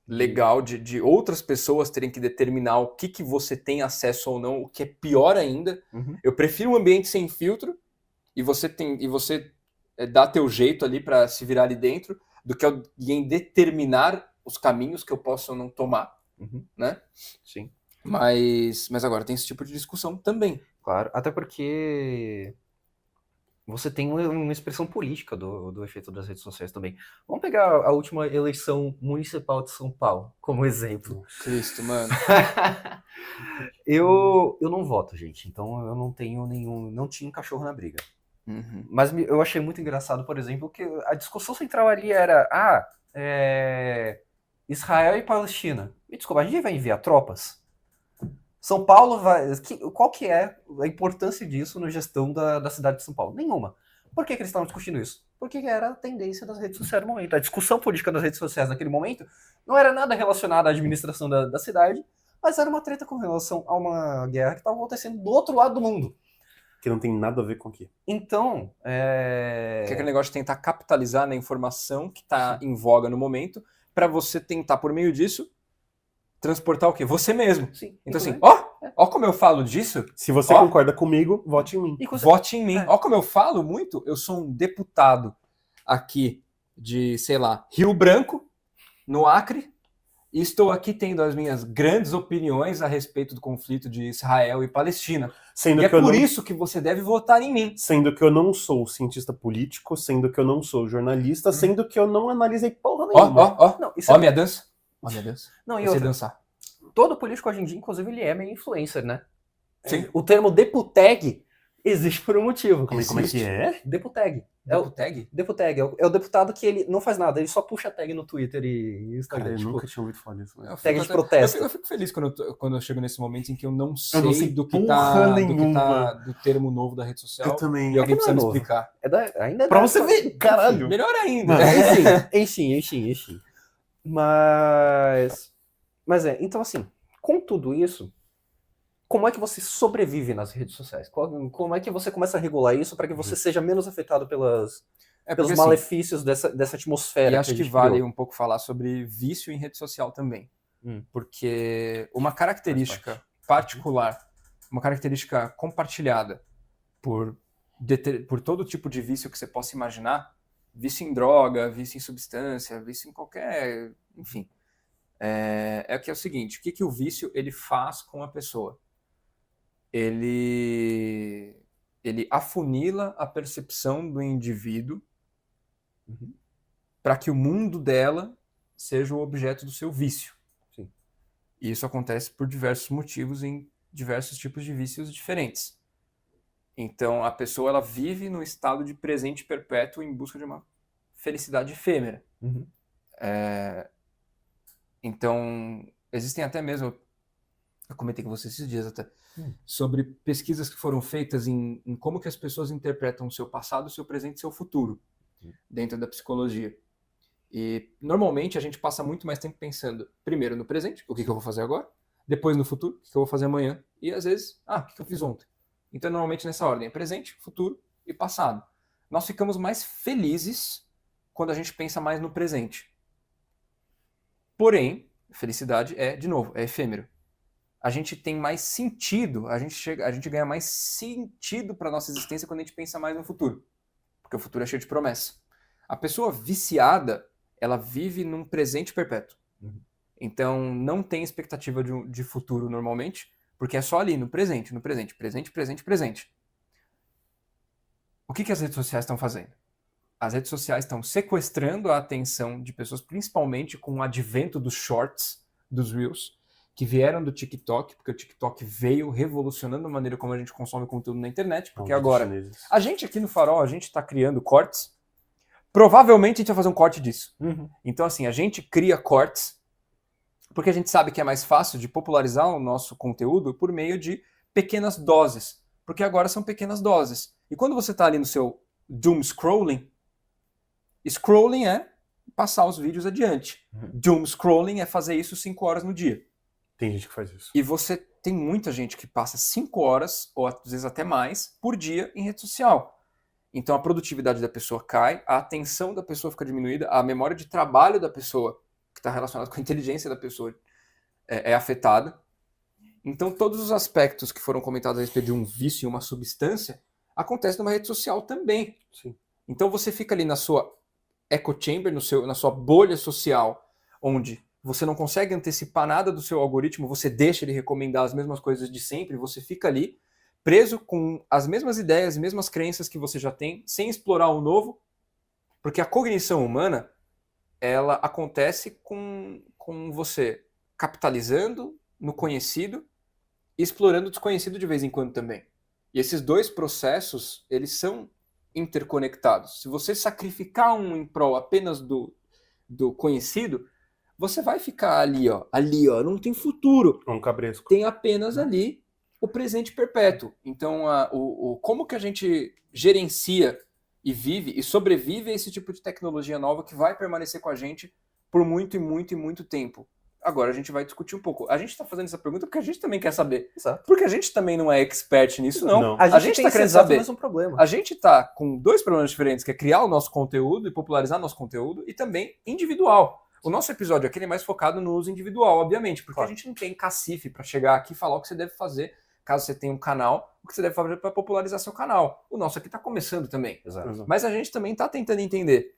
legal de outras pessoas terem que determinar o que você tem acesso ou não, o que é pior ainda. Uhum. Eu prefiro um ambiente sem filtro e você dá teu jeito ali para se virar ali dentro, do que alguém determinar os caminhos que eu posso ou não tomar, né? Sim. Mas agora tem esse tipo de discussão também. Claro, até porque você tem uma expressão política do efeito das redes sociais também. Vamos pegar a última eleição municipal de São Paulo como exemplo. Cristo, mano. Eu não voto, gente, então eu não tinha um cachorro na briga. Uhum. Mas eu achei muito engraçado, por exemplo, que a discussão central ali era Israel e Palestina. Me desculpa, a gente vai enviar tropas? São Paulo vai... Qual que é a importância disso na gestão da cidade de São Paulo? Nenhuma. Por que eles estavam discutindo isso? Porque era a tendência das redes sociais no momento. A discussão política das redes sociais naquele momento não era nada relacionada à administração da cidade, mas era uma treta com relação a uma guerra que estava acontecendo do outro lado do mundo. Que não tem nada a ver com aqui. Então, Que é aquele negócio de tentar capitalizar na informação que está em voga no momento, para você tentar, por meio disso, transportar o quê? Você mesmo. Sim. Então assim, ó como eu falo disso. Se você concorda comigo, vote em mim. Vote em mim. Ó como eu falo muito, eu sou um deputado aqui de, sei lá, Rio Branco, no Acre, e estou aqui tendo as minhas grandes opiniões a respeito do conflito de Israel e Palestina. Sendo E que é por isso que você deve votar em mim. Sendo que eu não sou cientista político, sendo que eu não sou jornalista, sendo que eu não analisei porra nenhuma. Ó minha dança. Ó minha dança. Não, e Você outra, dançar. todo político hoje em dia, inclusive, ele é meio influencer, né? Sim. O termo deputeg existe por um motivo. Como é que é? Deputag? Deputeg. Deputeg. É o deputado que ele não faz nada, ele só puxa tag no Twitter e Instagram. Cara, eu tipo, nunca tinha ouvido falar disso. Né? tag de protesto. Eu fico feliz quando eu chego nesse momento em que eu não sei, sei do que porra tá nenhuma. do termo novo da rede social. Eu também. E alguém É que precisa me não é novo. explicar. Ainda é Pra você ver, caralho. Melhor ainda. Enfim. Mas então assim, com tudo isso, como é que você sobrevive nas redes sociais? Como é que você começa a regular isso para que você seja menos afetado pelos Porque, malefícios dessa atmosfera? E acho que a gente vale criou? um pouco falar sobre vício em rede social também. Porque uma característica particular, uma característica compartilhada por todo tipo de vício que você possa imaginar, vício em droga, vício em substância, vício em qualquer... Enfim. É que é o seguinte, o que o vício ele faz com a pessoa? Ele afunila a percepção do indivíduo para que o mundo dela seja o objeto do seu vício. Sim. E isso acontece por diversos motivos em diversos tipos de vícios diferentes. Então, a pessoa ela vive no estado de presente perpétuo em busca de uma felicidade efêmera. Então, existem até mesmo, eu comentei com você esses dias até, sobre pesquisas que foram feitas em como que as pessoas interpretam o seu passado, o seu presente e o seu futuro dentro da psicologia. E normalmente a gente passa muito mais tempo pensando, primeiro no presente, o que eu vou fazer agora, depois no futuro, o que eu vou fazer amanhã, e às vezes, o que eu fiz ontem. Então normalmente nessa ordem, é presente, futuro e passado. Nós ficamos mais felizes quando a gente pensa mais no presente. Porém, felicidade de novo, é efêmero. A gente tem mais sentido, a gente ganha mais sentido para nossa existência quando a gente pensa mais no futuro. Porque o futuro é cheio de promessa. A pessoa viciada, ela vive num presente perpétuo. Então, não tem expectativa de futuro normalmente, porque é só ali, no presente. Presente. O que as redes sociais estão fazendo? As redes sociais estão sequestrando a atenção de pessoas, principalmente com o advento dos shorts, dos reels, que vieram do TikTok, porque o TikTok veio revolucionando a maneira como a gente consome conteúdo na internet, porque agora, a gente aqui no Farol, a gente está criando cortes, provavelmente a gente vai fazer um corte disso. Então assim, a gente cria cortes Porque a gente sabe que é mais fácil de popularizar o nosso conteúdo por meio de pequenas doses. Porque agora são pequenas doses. E quando você está ali no seu doom scrolling é passar os vídeos adiante. Doom scrolling é fazer isso 5 horas no dia. Tem gente que faz isso. E você tem muita gente que passa 5 horas, ou às vezes até mais, por dia em rede social. Então a produtividade da pessoa cai, a atenção da pessoa fica diminuída, a memória de trabalho da pessoa, que está relacionada com a inteligência da pessoa, é afetada. Então todos os aspectos que foram comentados a respeito de um vício em uma substância, acontecem numa rede social também. Sim. Então você fica ali na sua echo chamber, na sua bolha social, onde você não consegue antecipar nada do seu algoritmo, você deixa ele recomendar as mesmas coisas de sempre, você fica ali preso com as mesmas ideias, as mesmas crenças que você já tem, sem explorar o novo, porque a cognição humana, ela acontece com você capitalizando no conhecido e explorando o desconhecido de vez em quando também. E esses dois processos, eles são interconectados. Se você sacrificar um em prol apenas do conhecido, você vai ficar ali, ó, não tem futuro. É um cabresco. Tem apenas ali o presente perpétuo. Então, como que a gente gerencia e vive e sobrevive a esse tipo de tecnologia nova que vai permanecer com a gente por muito e muito e muito tempo? Agora a gente vai discutir um pouco. A gente está fazendo essa pergunta porque a gente também quer saber. Exato. Porque a gente também não é expert nisso, não. Não. A gente tá tem querendo exato saber. o mesmo problema. A gente está com 2 problemas diferentes, que é criar o nosso conteúdo e popularizar nosso conteúdo, e também individual. O nosso episódio aqui é mais focado no uso individual, obviamente, porque Claro. a gente não tem cacife para chegar aqui e falar o que você deve fazer, caso você tenha um canal, o que você deve fazer para popularizar seu canal. O nosso aqui está começando também. Exato. Mas a gente também está tentando entender.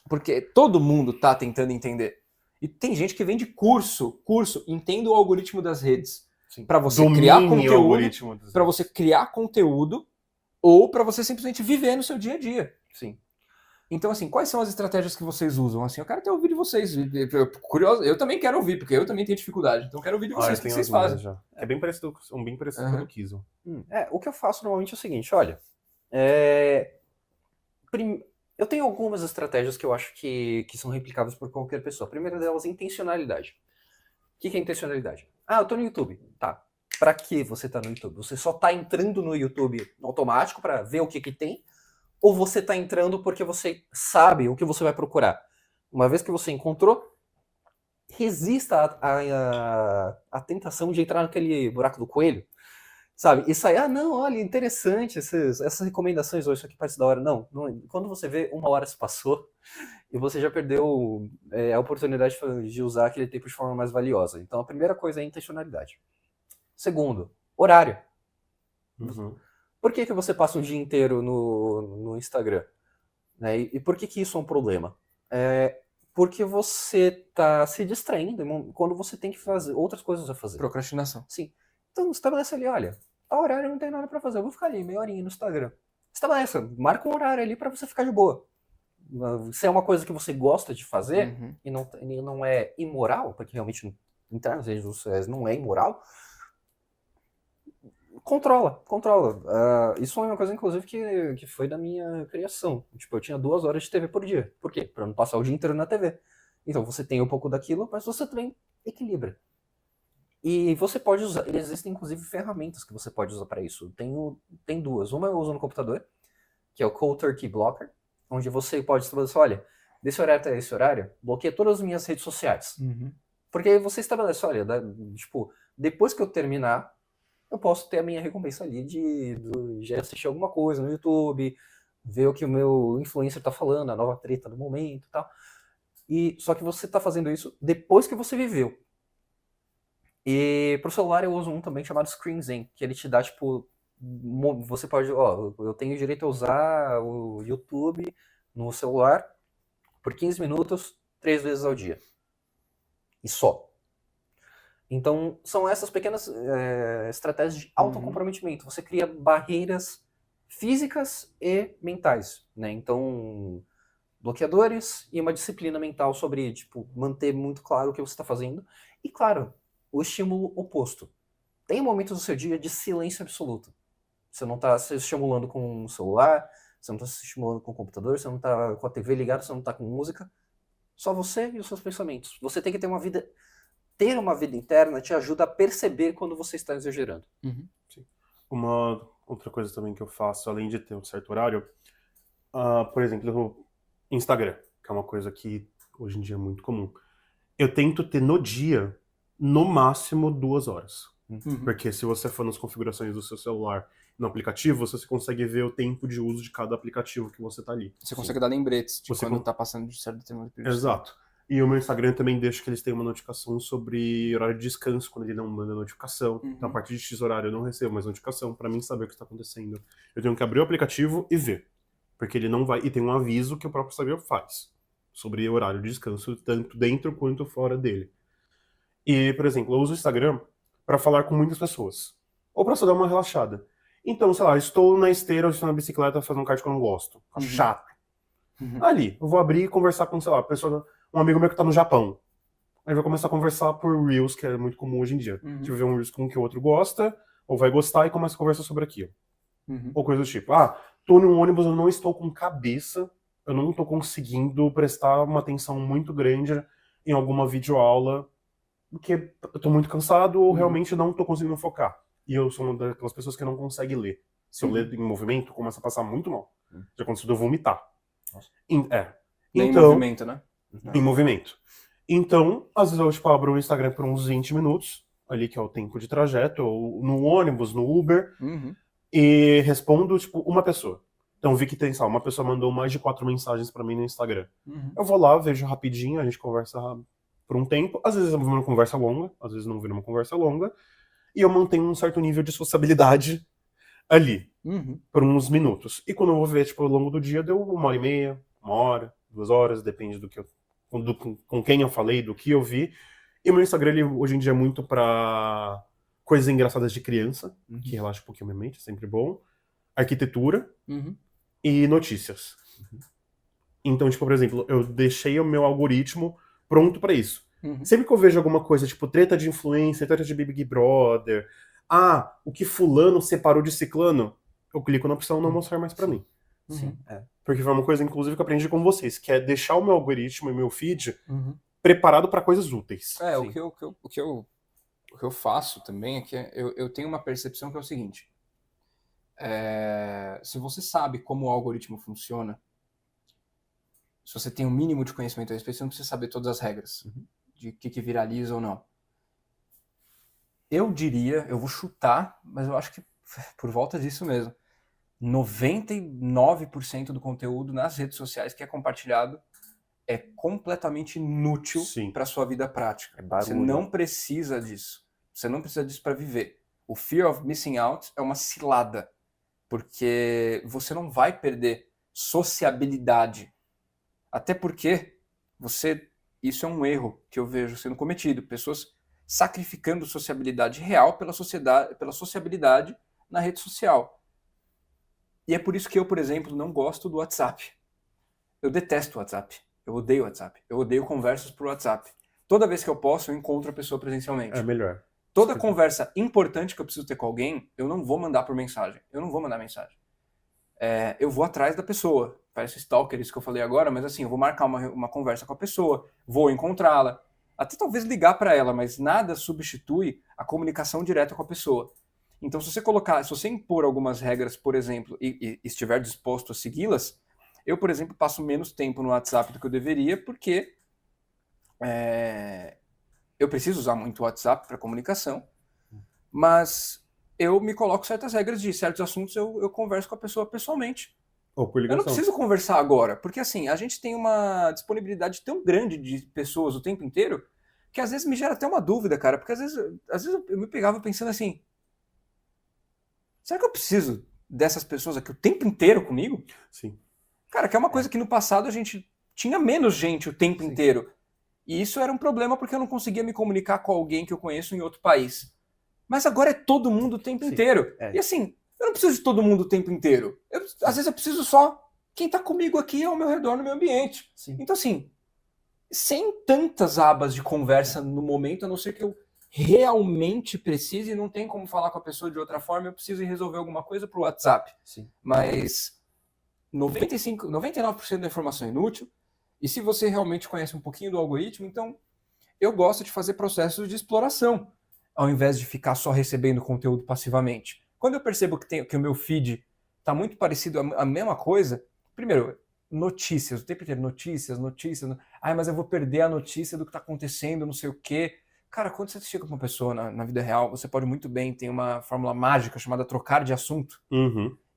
Porque todo mundo está tentando entender. E tem gente que vende curso, entenda o algoritmo das redes. Para você criar Domine o conteúdo, algoritmo dos- para você criar conteúdo ou para você simplesmente viver no seu dia a dia. Sim. Então, assim, quais são as estratégias que vocês usam? Assim, eu quero até ouvir de vocês. Curioso, eu também quero ouvir, porque eu também tenho dificuldade. Então, eu quero ouvir de Ah, vocês eu o que tenho vocês as minhas fazem. já. É bem parecido com Aham. o Kiso. O que eu faço normalmente é o seguinte, olha, eu tenho algumas estratégias que eu acho que são replicáveis por qualquer pessoa. A primeira delas é intencionalidade. O que é intencionalidade? Ah, eu tô no YouTube. Tá. Pra que você tá no YouTube? Você só tá entrando no YouTube automático pra ver o que tem? Ou você tá entrando porque você sabe o que você vai procurar? Uma vez que você encontrou, resista à tentação de entrar naquele buraco do coelho. Sabe? E sair, não, olha, interessante essas recomendações, ou isso aqui parece da hora. Não, quando você vê 1 hora se passou e você já perdeu a oportunidade de usar aquele tempo de forma mais valiosa. Então a primeira coisa é a intencionalidade. Segundo, horário. Uhum. Por que você passa o dia inteiro no Instagram? Né? E por que isso é um problema? Porque você está se distraindo quando você tem que fazer outras coisas a fazer. Procrastinação. Sim. Então estabelece ali, olha, a horário não tem nada pra fazer, eu vou ficar ali meia horinha no Instagram. Estabelece, marca um horário ali pra você ficar de boa. Se é uma coisa que você gosta de fazer e não é imoral, porque realmente entrar nas redes sociais não é imoral, controla. Isso é uma coisa, inclusive, que foi da minha criação. Tipo, eu tinha 2 horas de TV por dia. Por quê? Pra não passar o dia inteiro na TV. Então você tem um pouco daquilo, mas você também equilibra. E você pode usar, existem inclusive ferramentas que você pode usar para isso. Tem 2. Uma eu uso no computador, que é o Cold Turkey Blocker, onde você pode estabelecer, olha, desse horário até esse horário, bloqueia todas as minhas redes sociais. Porque aí você estabelece, olha, tipo, depois que eu terminar, eu posso ter a minha recompensa ali de assistir alguma coisa no YouTube, ver o que o meu influencer tá falando, a nova treta do momento e tal. Só que você tá fazendo isso depois que você viveu. E pro celular eu uso um também chamado ScreenZen, que ele te dá, tipo, você pode, eu tenho direito a usar o YouTube no celular por 15 minutos, 3 vezes ao dia. E só. Então, são essas pequenas estratégias de autocomprometimento. Você cria barreiras físicas e mentais, né? Então, bloqueadores e uma disciplina mental sobre, tipo, manter muito claro o que você está fazendo. E, claro, o estímulo oposto. Tem momentos do seu dia de silêncio absoluto. Você não está se estimulando com o celular, você não está se estimulando com o computador, você não está com a TV ligada, você não está com música. Só você e os seus pensamentos. Você tem que ter uma vida ter uma vida interna te ajuda a perceber quando você está exagerando. Uma outra coisa também que eu faço, além de ter um certo horário, por exemplo, no Instagram, que é uma coisa que hoje em dia é muito comum. Eu tento ter no dia, no máximo, 2 horas. Porque se você for nas configurações do seu celular, no aplicativo, você consegue ver o tempo de uso de cada aplicativo que você tá ali. Você consegue dar lembretes de Você quando tá passando de certo determinado período. Exato. E o meu Instagram também deixa que eles tenham uma notificação sobre horário de descanso, quando ele não manda notificação. Então, a partir de X horário eu não recebo mais notificação pra mim saber o que está acontecendo. Eu tenho que abrir o aplicativo e ver. Porque ele não vai... E tem um aviso que o próprio Instagram faz sobre horário de descanso, tanto dentro quanto fora dele. E, por exemplo, eu uso o Instagram pra falar com muitas pessoas. Ou pra só dar uma relaxada. Então, sei lá, estou na esteira ou estou na bicicleta fazendo um kart que eu não gosto. Acho chato. Ali, eu vou abrir e conversar com, sei lá, um amigo meu que tá no Japão. Aí vai começar a conversar por Reels, que é muito comum hoje em dia. Você vê um Reels com que o outro gosta, ou vai gostar e começa a conversar sobre aquilo. Ou coisa do tipo, tô num ônibus, eu não estou com cabeça, eu não tô conseguindo prestar uma atenção muito grande em alguma videoaula, porque eu tô muito cansado ou realmente não tô conseguindo focar. E eu sou uma daquelas pessoas que não consegue ler. Se eu ler em movimento, começa a passar muito mal. Já aconteceu de eu vomitar. Nem Então, em movimento, né? em movimento. Então, às vezes eu tipo, abro o Instagram por uns 20 minutos, ali que é o tempo de trajeto, ou no ônibus, no Uber, e respondo, tipo, uma pessoa. Então, vi que tem, sabe, uma pessoa mandou mais de 4 mensagens pra mim no Instagram. Eu vou lá, vejo rapidinho, a gente conversa por um tempo. Às vezes eu vou numa conversa longa, às vezes não vou numa conversa longa. E eu mantenho um certo nível de sociabilidade ali, por uns minutos. E quando eu vou ver, tipo, ao longo do dia, deu 1h30, 1 hora, 2 horas, depende do que com quem eu falei, do que eu vi. E o meu Instagram, ele, hoje em dia, é muito pra coisas engraçadas de criança, que relaxa um pouquinho a minha mente, é sempre bom. Arquitetura e notícias. Então, tipo, por exemplo, eu deixei o meu algoritmo pronto pra isso. Sempre que eu vejo alguma coisa, tipo, treta de influência, treta de Big Brother, o que fulano separou de ciclano, eu clico na opção não mostrar mais pra mim. Porque foi uma coisa, inclusive, que eu aprendi com vocês, que é deixar o meu algoritmo e meu feed preparado pra coisas úteis. O que eu faço também é que eu tenho uma percepção que é o seguinte. Se você sabe como o algoritmo funciona, se você tem um mínimo de conhecimento a respeito, você não precisa saber todas as regras de o que viraliza ou não. Eu diria, eu vou chutar, mas eu acho que por volta disso mesmo, 99% do conteúdo nas redes sociais que é compartilhado é completamente inútil para sua vida prática. Você não precisa disso. Você não precisa disso para viver. O fear of missing out é uma cilada, porque você não vai perder sociabilidade. Até porque isso é um erro que eu vejo sendo cometido. Pessoas sacrificando sociabilidade real pela sociabilidade na rede social. E é por isso que eu, por exemplo, não gosto do WhatsApp. Eu detesto o WhatsApp. Eu odeio o WhatsApp. Eu odeio conversas por WhatsApp. Toda vez que eu posso, eu encontro a pessoa presencialmente. É melhor. Toda conversa importante que eu preciso ter com alguém, eu não vou mandar por mensagem. Eu não vou mandar mensagem. Eu vou atrás da pessoa. Parece stalker isso que eu falei agora, mas assim, eu vou marcar uma conversa com a pessoa, vou encontrá-la, até talvez ligar para ela, mas nada substitui a comunicação direta com a pessoa. Então, se você impor algumas regras, por exemplo, e estiver disposto a segui-las, eu, por exemplo, passo menos tempo no WhatsApp do que eu deveria, porque eu preciso usar muito o WhatsApp para comunicação, mas eu me coloco certas regras de certos assuntos, eu converso com a pessoa pessoalmente. Ou por ligação. Eu não preciso conversar agora, porque assim, a gente tem uma disponibilidade tão grande de pessoas o tempo inteiro, que às vezes me gera até uma dúvida, cara, porque às vezes eu me pegava pensando assim, será que eu preciso dessas pessoas aqui o tempo inteiro comigo? Sim. Cara, que é uma coisa que no passado a gente tinha menos gente o tempo inteiro. E isso era um problema porque eu não conseguia me comunicar com alguém que eu conheço em outro país. Mas agora é todo mundo o tempo inteiro. E assim, eu não preciso de todo mundo o tempo inteiro. Às vezes eu preciso só quem tá comigo aqui ao meu redor, no meu ambiente. Então assim, sem tantas abas de conversa no momento, a não ser que eu realmente precise e não tem como falar com a pessoa de outra forma, eu preciso ir resolver alguma coisa pro WhatsApp. Mas 99% da informação é inútil. E se você realmente conhece um pouquinho do algoritmo, então eu gosto de fazer processos de exploração, ao invés de ficar só recebendo conteúdo passivamente. Quando eu percebo que o meu feed está muito parecido a mesma coisa, primeiro, notícias, o tempo inteiro, notícias. Mas eu vou perder a notícia do que está acontecendo, não sei o quê. Cara, quando você chega com uma pessoa na vida real, você pode muito bem, tem uma fórmula mágica chamada trocar de assunto.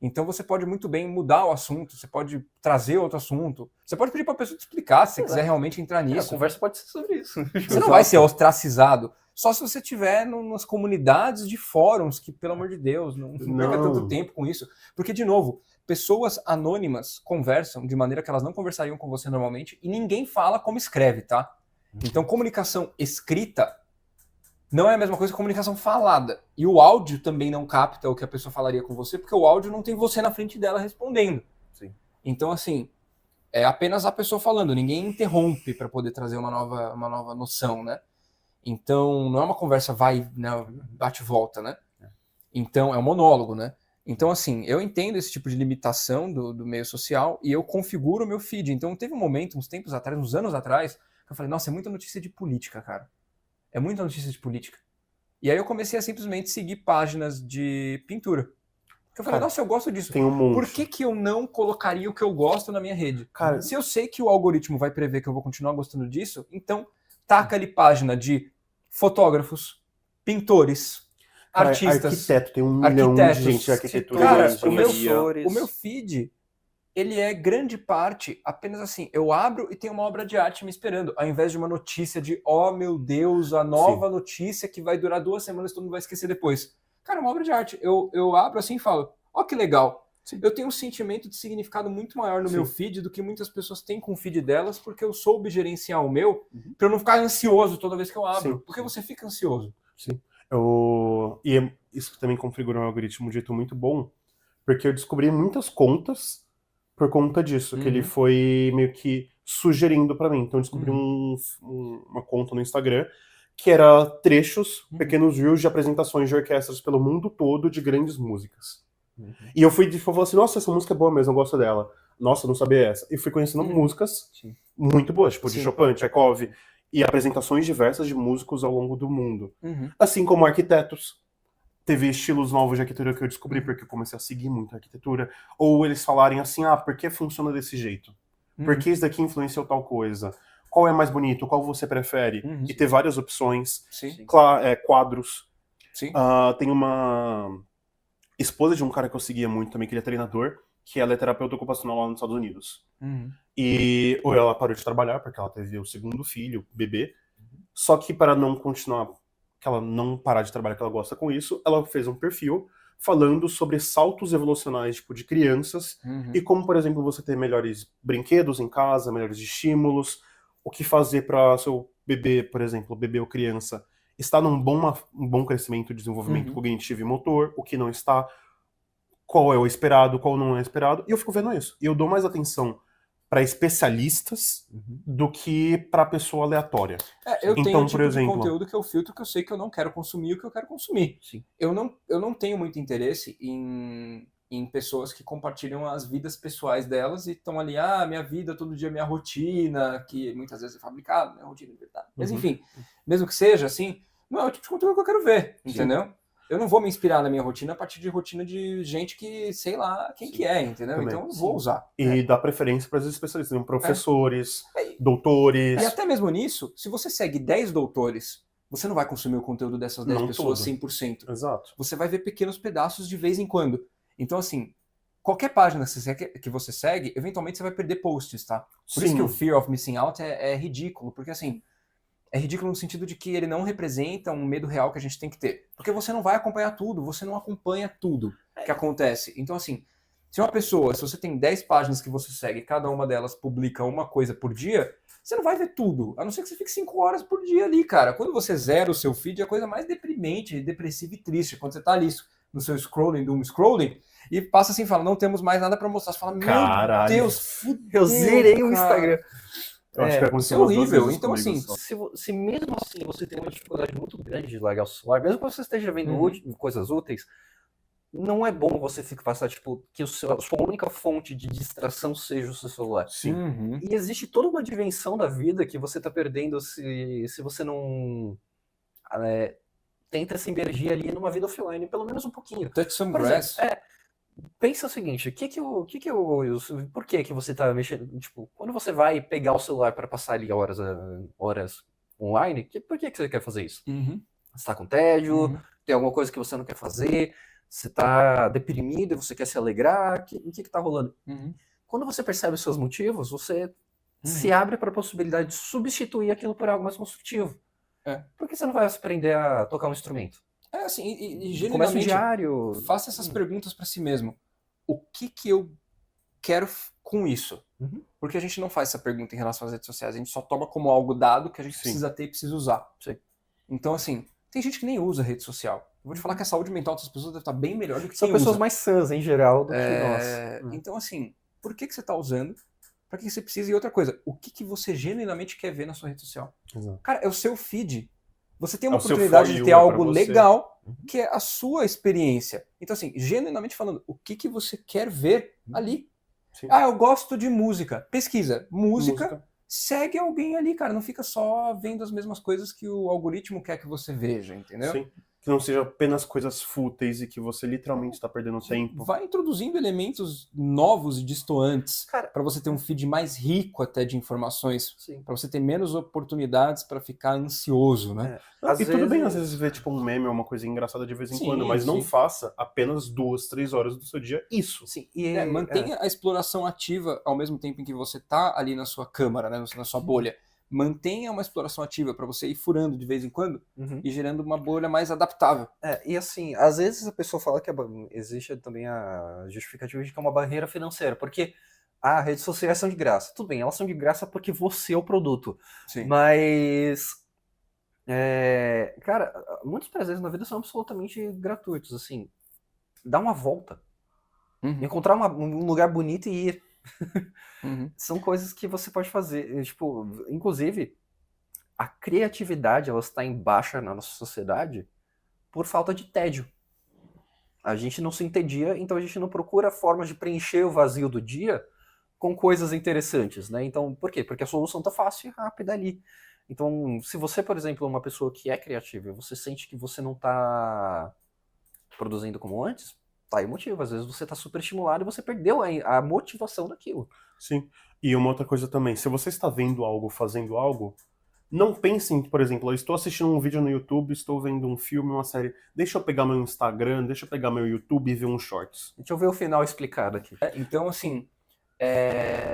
Então você pode muito bem mudar o assunto, você pode trazer outro assunto, você pode pedir para a pessoa te explicar se você quiser realmente entrar nisso. A conversa pode ser sobre isso. Você não vai ser ostracizado, só se você estiver nas comunidades de fóruns, que, pelo amor de Deus, não perca tanto tempo com isso. Porque, de novo, pessoas anônimas conversam de maneira que elas não conversariam com você normalmente e ninguém fala como escreve, tá? Então, comunicação escrita não é a mesma coisa que comunicação falada. E o áudio também não capta o que a pessoa falaria com você, porque o áudio não tem você na frente dela respondendo. Sim. Então, assim, é apenas a pessoa falando, ninguém interrompe para poder trazer uma nova noção, né? Então, não é uma conversa bate e volta, né? Então, é um monólogo, né? Então, assim, eu entendo esse tipo de limitação do meio social e eu configuro o meu feed. Então, teve um momento, uns anos atrás, que eu falei, nossa, é muita notícia de política, cara. É muita notícia de política. E aí eu comecei a simplesmente seguir páginas de pintura. Porque eu falei, nossa, eu gosto disso. Tem um monte. Por que eu não colocaria o que eu gosto na minha rede? Cara, se eu sei que o algoritmo vai prever que eu vou continuar gostando disso, então taca ali página de fotógrafos, pintores, artistas. Arquiteto, tem 1 milhão de gente de arquitetura. Cara, professores. o meu feed, ele é grande parte apenas assim, eu abro e tem uma obra de arte me esperando, ao invés de uma notícia de, oh meu Deus, a nova notícia que vai durar 2 semanas, todo mundo vai esquecer depois. Cara, é uma obra de arte. Eu abro assim e falo, ó que legal. Eu tenho um sentimento de significado muito maior no meu feed do que muitas pessoas têm com o feed delas, porque eu soube gerenciar o meu, pra eu não ficar ansioso toda vez que eu abro. Porque você fica ansioso. Sim. Isso também configura um algoritmo de jeito muito bom, porque eu descobri muitas contas por conta disso, que ele foi meio que sugerindo pra mim. Então eu descobri uma conta no Instagram que era trechos, pequenos reels de apresentações de orquestras pelo mundo todo de grandes músicas. E eu fui falei assim, nossa, essa música é boa mesmo, eu gosto dela. Nossa, eu não sabia essa. E fui conhecendo músicas muito boas, tipo de Chopin, Tchaikovsky, e apresentações diversas de músicos ao longo do mundo. Assim como arquitetos. Teve estilos novos de arquitetura que eu descobri porque eu comecei a seguir muito a arquitetura. Ou eles falarem assim, por que funciona desse jeito? Por que isso daqui influenciou tal coisa? Qual é mais bonito? Qual você prefere? E ter várias opções. Quadros. Tem uma esposa de um cara que eu seguia muito também, que ele é treinador, que ela é terapeuta ocupacional lá nos Estados Unidos. E ela parou de trabalhar porque ela teve o 2º filho, bebê. Só que para não continuar, que ela não parar de trabalhar, que ela gosta com isso, ela fez um perfil falando sobre saltos evolucionais, tipo, de crianças, e como, por exemplo, você ter melhores brinquedos em casa, melhores estímulos, o que fazer para seu bebê, por exemplo, bebê ou criança, estar num bom crescimento e desenvolvimento cognitivo e motor, o que não está, qual é o esperado, qual não é esperado, e eu fico vendo isso. E eu dou mais atenção para especialistas do que para pessoa aleatória. Eu tenho um tipo de conteúdo que eu filtro que eu sei que eu não quero consumir o que eu quero consumir. Eu não tenho muito interesse em pessoas que compartilham as vidas pessoais delas e estão ali, minha vida, todo dia, minha rotina, que muitas vezes é fabricada, minha rotina é verdade. Mas enfim, mesmo que seja assim, não é o tipo de conteúdo que eu quero ver, entendeu? Eu não vou me inspirar na minha rotina a partir de rotina de gente que, sei lá, quem que é, entendeu? Também. Então eu não vou usar. E dá preferência para os especialistas, professores, doutores. E até mesmo nisso, se você segue 10 doutores, você não vai consumir o conteúdo dessas 10 pessoas 100%. Exato. Você vai ver pequenos pedaços de vez em quando. Então, assim, qualquer página que você segue, eventualmente você vai perder posts, tá? Por isso que o Fear of Missing Out é ridículo, porque assim, é ridículo no sentido de que ele não representa um medo real que a gente tem que ter. Porque você não vai acompanhar tudo, você não acompanha tudo que acontece. Então, assim, se você tem 10 páginas que você segue, cada uma delas publica uma coisa por dia, você não vai ver tudo, a não ser que você fique 5 horas por dia ali, cara. Quando você zera o seu feed, é a coisa mais deprimente, depressiva e triste. Quando você tá ali no seu scrolling, doom scrolling, e passa assim, fala, não temos mais nada pra mostrar. Você fala, meu Deus, fudeu, eu zerei o Instagram. Eu acho que isso é horrível. Então, assim, se mesmo assim você tem uma dificuldade muito grande de largar o celular, mesmo que você esteja vendo coisas úteis, não é bom você ficar passar, tipo, que a sua única fonte de distração seja o seu celular. Sim. Uhum. E existe toda uma dimensão da vida que você tá perdendo se você não tenta se imergir ali numa vida offline, pelo menos um pouquinho. Touch some Por grass. exemplo, pensa o seguinte, por que que você tá mexendo, tipo, quando você vai pegar o celular para passar ali horas online, por que você quer fazer isso? Uhum. Você tá com tédio, Uhum. tem alguma coisa que você não quer fazer, você tá deprimido e você quer se alegrar, o que tá rolando? Uhum. Quando você percebe os seus motivos, você se Uhum. abre para a possibilidade de substituir aquilo por algo mais construtivo. É. Por que você não vai aprender a tocar um instrumento? É assim, e Começa um genuinamente, diário. faça essas perguntas para si mesmo. O que eu quero com isso? Uhum. Porque a gente não faz essa pergunta em relação às redes sociais, a gente só toma como algo dado que a gente Sim. precisa ter e precisa usar. Sim. Então, assim, tem gente que nem usa rede social. Eu vou te falar que a saúde mental dessas pessoas deve estar bem melhor do que São quem pessoas usa. mais sãs, em geral, do que nós. Então, assim, por que você está usando? Para que você precisa? E outra coisa, o que você genuinamente quer ver na sua rede social? Exato. Cara, é o seu feed. Você tem uma É o seu oportunidade for de you, ter é pra algo você. legal, Uhum. que é a sua experiência. Então, assim, genuinamente falando, o que você quer ver ali? Sim. Ah, eu gosto de música. Pesquisa. Música. Segue alguém ali, cara. Não fica só vendo as mesmas coisas que o algoritmo quer que você veja, entendeu? Sim. Que não seja apenas coisas fúteis e que você literalmente está perdendo tempo. Vai introduzindo elementos novos e distoantes Cara, para você ter um feed mais rico até de informações, sim. para você ter menos oportunidades para ficar ansioso, né? Não, e tudo bem, às vezes, ver tipo um meme ou uma coisa engraçada de vez em Sim, quando, mas não sim. faça apenas 2, 3 horas do seu dia isso. Sim. Mantenha a exploração ativa ao mesmo tempo em que você tá ali na sua câmara, né, na sua bolha. Mantenha uma exploração ativa para você ir furando de vez em quando Uhum. e gerando uma bolha mais adaptável. E assim, às vezes a pessoa fala que existe também a justificativa de que é uma barreira financeira, porque redes sociais são de graça. Tudo bem, elas são de graça porque você é o produto. Sim. Mas, cara, muitos prazeres na vida são absolutamente gratuitos, assim. Dá uma volta. Uhum. Encontrar um lugar bonito e ir. Uhum. São coisas que você pode fazer. Tipo, inclusive, a criatividade ela está em baixa na nossa sociedade por falta de tédio. A gente não se entedia, então a gente não procura formas de preencher o vazio do dia com coisas interessantes, né? Então, por quê? Porque a solução tá fácil e rápida ali. Então, se você, por exemplo, é uma pessoa que é criativa e você sente que você não tá produzindo como antes, tá aí o motivo. Às vezes você tá super estimulado e você perdeu a motivação daquilo. Sim. E uma outra coisa também, se você está vendo algo, fazendo algo, não pense em, por exemplo, eu estou assistindo um vídeo no YouTube, estou vendo um filme, uma série, deixa eu pegar meu Instagram, deixa eu pegar meu YouTube e ver uns shorts. Deixa eu ver o final explicado aqui. Então, assim,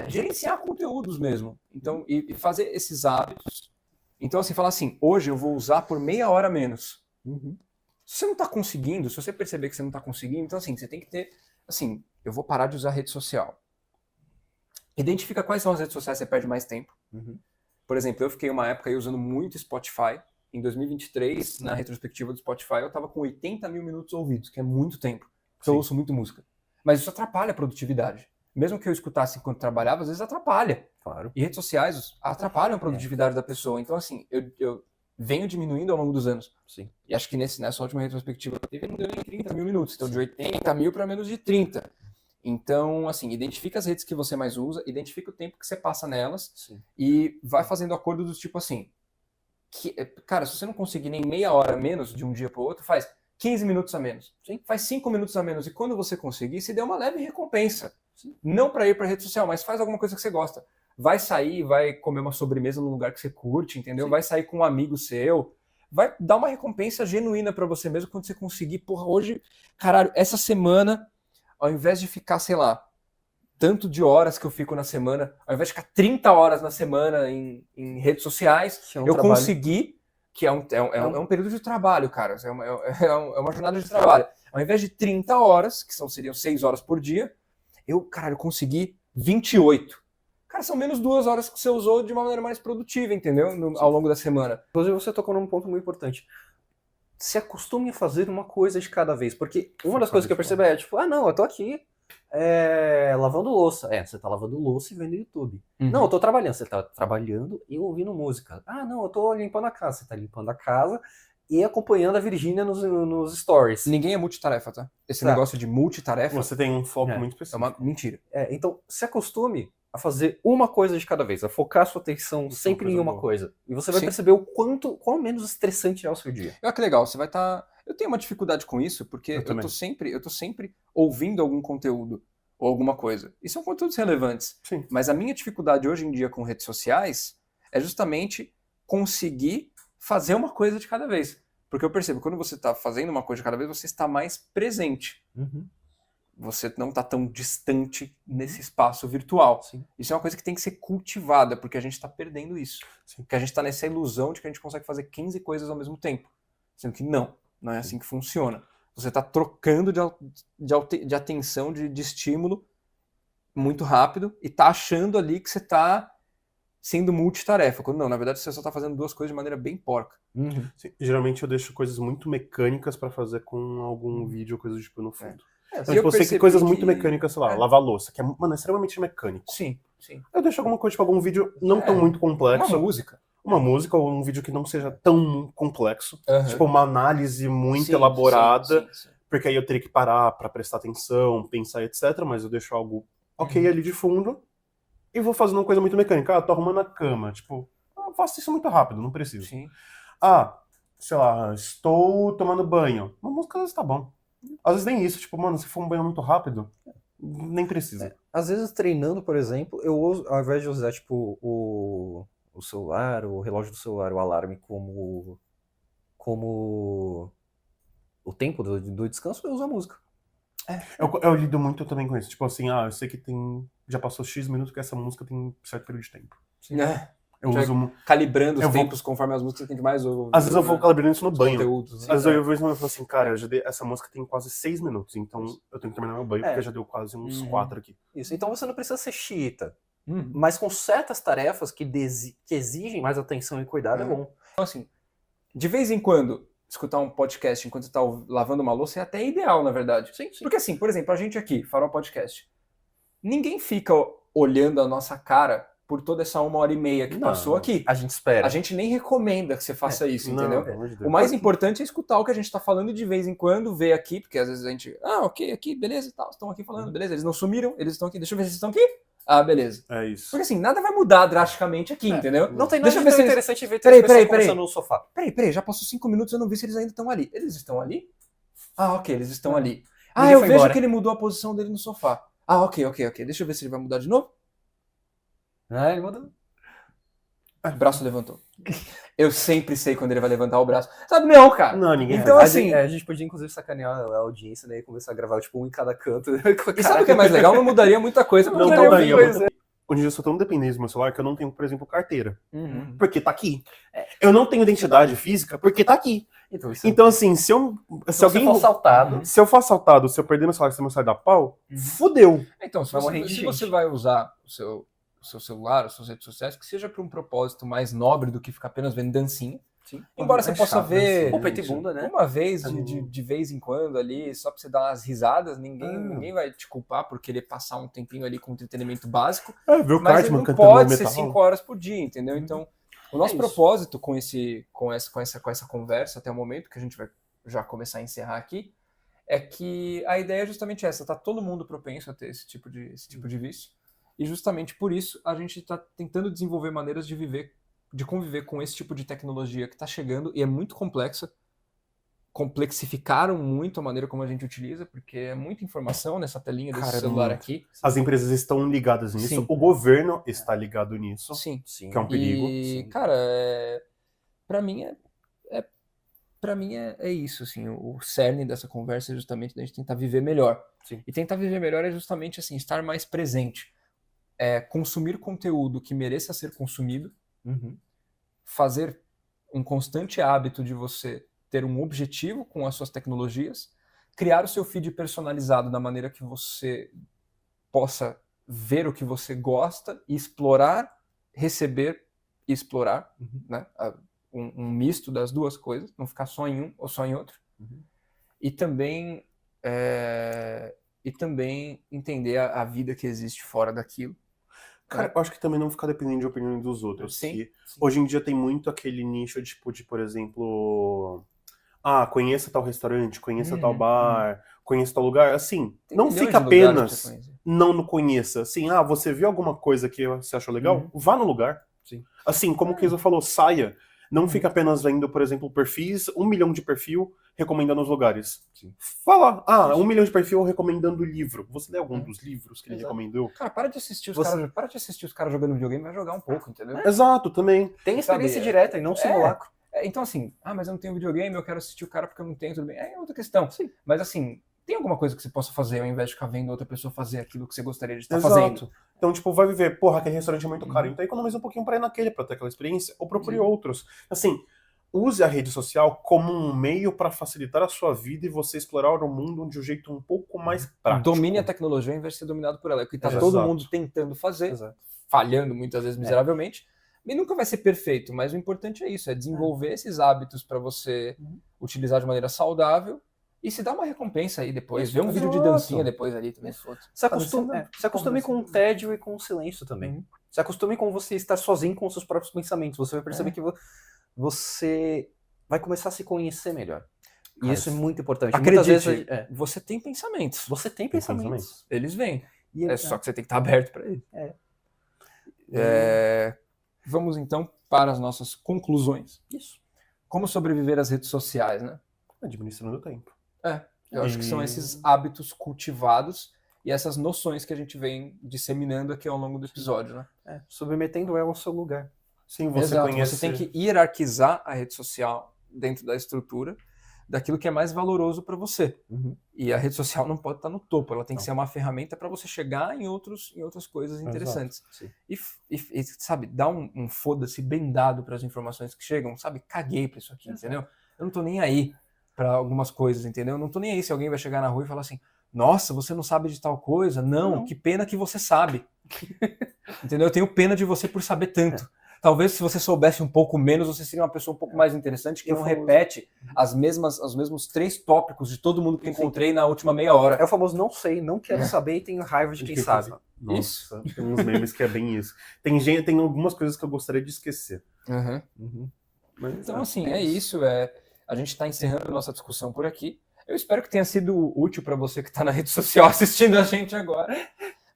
gerenciar conteúdos mesmo. Então, e fazer esses hábitos. Então, assim, falar assim, hoje eu vou usar por meia hora menos. Uhum. Se você não está conseguindo, se você perceber que você não está conseguindo, então, assim, você tem que ter, assim, eu vou parar de usar rede social. Identifica quais são as redes sociais que você perde mais tempo. Uhum. Por exemplo, eu fiquei uma época aí usando muito Spotify. Em 2023, na retrospectiva do Spotify, eu estava com 80 mil minutos ouvidos, que é muito tempo. Porque eu ouço muito música. Mas isso atrapalha a produtividade. Mesmo que eu escutasse enquanto trabalhava, às vezes atrapalha. Claro. E redes sociais atrapalham a produtividade da pessoa. Então, assim, eu venho diminuindo ao longo dos anos. Sim. E acho que nessa última retrospectiva que eu tive, não deu nem 30 mil minutos. Então, de 80 mil para menos de 30. Então, assim, identifica as redes que você mais usa, identifica o tempo que você passa nelas. Sim. E vai fazendo acordo do tipo assim, cara, se você não conseguir nem meia hora a menos de um dia para o outro, faz 15 minutos a menos. Sim. Faz 5 minutos a menos. E quando você conseguir, se dê uma leve recompensa. Sim. Não para ir para rede social, mas faz alguma coisa que você gosta. Vai sair, vai comer uma sobremesa num lugar que você curte, entendeu? Sim. Vai sair com um amigo seu. Vai dar uma recompensa genuína para você mesmo quando você conseguir. Porra, hoje, caralho, essa semana, ao invés de ficar, sei lá, tanto de horas que eu fico na semana, ao invés de ficar 30 horas na semana em redes sociais, eu consegui, que é um período de trabalho, cara, é uma jornada de trabalho. Ao invés de 30 horas, que seriam 6 horas por dia, eu consegui 28. Cara, são menos 2 horas que você usou de uma maneira mais produtiva, entendeu? Ao longo da semana. Inclusive, você tocou num ponto muito importante. Se acostume a fazer uma coisa de cada vez, porque uma das coisas que eu percebo é, tipo, não, eu tô aqui lavando louça. Você tá lavando louça e vendo YouTube. Uhum. Não, eu tô trabalhando. Você tá trabalhando e ouvindo música. Não, eu tô limpando a casa. Você tá limpando a casa e acompanhando a Virgínia nos stories. Ninguém é multitarefa, tá? Esse Tá. negócio de multitarefa Você tem um foco É. muito é específico. uma mentira. Então, se acostume a fazer uma coisa de cada vez, a focar sua atenção Isso é uma sempre em coisa uma boa. coisa. E você vai Sim. perceber o quão menos estressante é o seu dia. Olha que legal, você vai estar... Eu tenho uma dificuldade com isso, porque Eu também. eu tô sempre ouvindo algum conteúdo ou alguma coisa. E são conteúdos relevantes. Sim. Mas a minha dificuldade hoje em dia com redes sociais é justamente conseguir fazer uma coisa de cada vez. Porque eu percebo, quando você está fazendo uma coisa de cada vez, você está mais presente. Você não está tão distante nesse espaço virtual. Sim. Isso é uma coisa que tem que ser cultivada, porque a gente está perdendo isso. Sim. Porque a gente está nessa ilusão de que a gente consegue fazer 15 coisas ao mesmo tempo. Sendo que não é assim que funciona. Você está trocando de atenção, de estímulo muito rápido e está achando ali que você está sendo multitarefa. Quando não, na verdade você só está fazendo duas coisas de maneira bem porca. Sim, geralmente eu deixo coisas muito mecânicas pra fazer com algum vídeo ou coisa do tipo no fundo. Então, E eu tipo, eu sei que percebi coisas muito que- mecânicas, sei lá, É. lavar louça, que é, mano, é extremamente mecânico. Sim. Eu deixo alguma coisa, tipo, algum vídeo não tão muito Uma complexo. música. Uma música ou um vídeo que não seja tão complexo. Aham. Tipo, uma análise muito Sim, elaborada. sim. Porque aí eu teria que parar pra prestar atenção, pensar, etc. Mas eu deixo algo ok ali de fundo. E vou fazendo uma coisa muito mecânica. Ah, tô arrumando a cama. Tipo, eu faço isso muito rápido, não preciso. Sim. Ah, sei lá, estou tomando banho. Uma música às vezes tá bom. Às vezes nem isso. Tipo, mano, se for um banho muito rápido, nem precisa. Às vezes, treinando, por exemplo, eu uso, ao invés de usar, tipo, o celular, o relógio do celular, o alarme como o tempo do descanso, eu uso a música. Eu lido muito também com isso. Tipo assim, eu sei que já passou X minutos que essa música tem um certo período de tempo. Eu Já uso. calibrando os Eu vou- tempos conforme as músicas que a gente mais ouve. Às vezes eu vou calibrando isso no os banho. conteúdos, né? Às vezes eu vejo e falo assim, cara, essa música tem quase 6 minutos, então eu tenho que terminar meu banho, porque já deu quase uns 4 aqui. Isso. Então você não precisa ser xiita. Uhum. Mas com certas tarefas que exigem mais atenção e cuidado é bom. Então, assim, de vez em quando, escutar um podcast enquanto você tá lavando uma louça é até ideal, na verdade. Sim. Porque assim, por exemplo, a gente aqui, Farol Podcast, ninguém fica olhando a nossa cara por toda essa 1h30 que Não, passou aqui. A gente espera. A gente nem recomenda que você faça isso, Não, entendeu? pelo amor de Deus. O mais importante é escutar o que a gente tá falando e de vez em quando ver aqui, porque às vezes a gente, ok, aqui, beleza e tal, estão aqui falando, beleza, eles não sumiram, eles estão aqui, deixa eu ver se eles estão aqui. Ah, beleza. É isso. Porque assim, nada vai mudar drasticamente aqui, entendeu? Não tem nada Deixa eu de ver tão se eles- interessante ver Peraí, três pessoas peraí. conversando no sofá. Peraí, já passou 5 minutos, eu não vi se eles ainda estão ali. Eles estão ali? Ah, ok, eles estão Não. ali. Ninguém Eu foi vejo embora. que ele mudou a posição dele no sofá. Ah, ok. Deixa eu ver se ele vai mudar de novo. Ele mudou. O braço levantou. Eu sempre sei quando ele vai levantar o braço. Sabe, não, cara. Não, ninguém Então, faz. assim- a gente podia inclusive sacanear a audiência, né? E começar a gravar tipo um em cada canto. E sabe o que é mais legal? Não mudaria muita coisa. Não porque mudaria eu vi muita Hoje em dia eu sou tão dependente do meu celular que eu não tenho, por exemplo, carteira. Uhum. Porque tá aqui. Eu não tenho identidade física porque tá aqui. Então, isso Então, assim, se alguém. for assaltado, Se eu for assaltado, se eu perder meu celular, se meu celular dar pau, fudeu. Então, se Vai morrer de se gente. você vai usar o seu celular, as suas redes sociais, que seja para um propósito mais nobre do que ficar apenas vendo dancinha. sim. Embora você É possa chato, ver Ou peito e bunda, né? uma vez, de vez em quando ali, só pra você dar umas risadas, ninguém vai te culpar por querer passar um tempinho ali com entretenimento básico, Ver o mas Cartman não cantando pode ser metal. 5 horas por dia, entendeu? Então, o nosso isso. propósito com essa conversa até o momento, que a gente vai já começar a encerrar aqui, é que a ideia é justamente essa, tá todo mundo propenso a ter esse tipo de vício, e justamente por isso a gente está tentando desenvolver maneiras de conviver com esse tipo de tecnologia que está chegando e é muito complexa. Complexificaram muito a maneira como a gente utiliza, porque é muita informação nessa telinha desse Cara, celular muito. aqui. As empresas estão ligadas nisso, Sim. o governo está ligado nisso, Sim. Sim. que é um perigo. E, Sim. cara, pra mim é isso, assim, o cerne dessa conversa é justamente a gente tentar viver melhor. Sim. E tentar viver melhor é justamente assim, estar mais presente. Consumir conteúdo que mereça ser consumido, fazer um constante hábito de você ter um objetivo com as suas tecnologias, criar o seu feed personalizado da maneira que você possa ver o que você gosta e explorar, receber e explorar, né? Um misto das duas coisas, não ficar só em um ou só em outro. E também entender a vida que existe fora daquilo. Cara, eu acho que também não ficar dependendo de opinião dos outros. Sim. Que hoje em dia tem muito aquele nicho de, por exemplo, conheça tal restaurante, conheça tal bar, conheça tal lugar. Assim, Tem não milhões fica de lugares pra apenas você conhecer. não conheça. Assim, você viu alguma coisa que você achou legal? Vá no lugar. Sim. Assim, como o Keizo falou, saia. Não fica apenas vendo, por exemplo, perfis, 1 milhão de perfil recomendando os lugares. Sim. Fala, 1 milhão de perfil recomendando livro. Você lê algum dos livros que ele Exato. recomendou? Cara, para de assistir os Você- caras, para de assistir os caras jogando videogame, vai jogar um pouco, entendeu? Exato, também. Tem experiência Sabe, direta e não simulacro. Então, assim, mas eu não tenho videogame, eu quero assistir o cara porque eu não tenho, tudo bem. É outra questão. Sim. Mas, assim, tem alguma coisa que você possa fazer ao invés de ficar vendo outra pessoa fazer aquilo que você gostaria de estar Exato. fazendo? Então, tipo, vai viver, aquele restaurante é muito caro, então economiza um pouquinho pra ir naquele, pra ter aquela experiência, ou procure outros. Assim, use a rede social como um meio pra facilitar a sua vida e você explorar o mundo de um jeito um pouco mais prático. Domine a tecnologia ao invés de ser dominado por ela. É o que tá Exato. todo mundo tentando fazer, Exato. falhando muitas vezes miseravelmente. E nunca vai ser perfeito, mas o importante é isso, é desenvolver esses hábitos para você utilizar de maneira saudável e se dar uma recompensa aí depois. Ver um vídeo de dancinha depois ali também. Se acostume com o tédio e com o silêncio também. Se acostume com você estar sozinho com os seus próprios pensamentos. Você vai perceber que você vai começar a se conhecer melhor. E Cara, isso é muito importante. Acredite, Muitas vezes, você tem pensamentos. você tem pensamentos. Eles vêm. E É só que você tem que estar aberto para eles. Vamos então para as nossas conclusões. Isso. Como sobreviver às redes sociais, né? Administrando o tempo. Eu acho que são esses hábitos cultivados e essas noções que a gente vem disseminando aqui ao longo do episódio, né? Submetendo ela ao seu lugar. Sim, você Exato, conhece... você tem que hierarquizar a rede social dentro da estrutura daquilo que é mais valoroso para você. E a rede social não pode estar no topo, ela tem que ser uma ferramenta para você chegar em outras coisas interessantes. E, sabe, dar um foda-se bem dado para as informações que chegam, sabe? Caguei para isso aqui, entendeu? Eu não tô nem aí para algumas coisas, entendeu? Eu não tô nem aí se alguém vai chegar na rua e falar assim: nossa, você não sabe de tal coisa? Não. Que pena que você sabe. Entendeu? Eu tenho pena de você por saber tanto. Talvez se você soubesse um pouco menos, você seria uma pessoa um pouco mais interessante que não repete os mesmos 3 tópicos de todo mundo que encontrei na última meia hora. É o famoso não sei, não quero saber e tenho raiva de quem sabe. Nossa, Isso. tem uns memes que é bem isso. Tem algumas coisas que eu gostaria de esquecer. Mas, Então, assim, é isso. A gente está encerrando a nossa discussão por aqui. Eu espero que tenha sido útil para você que está na rede social assistindo a gente agora.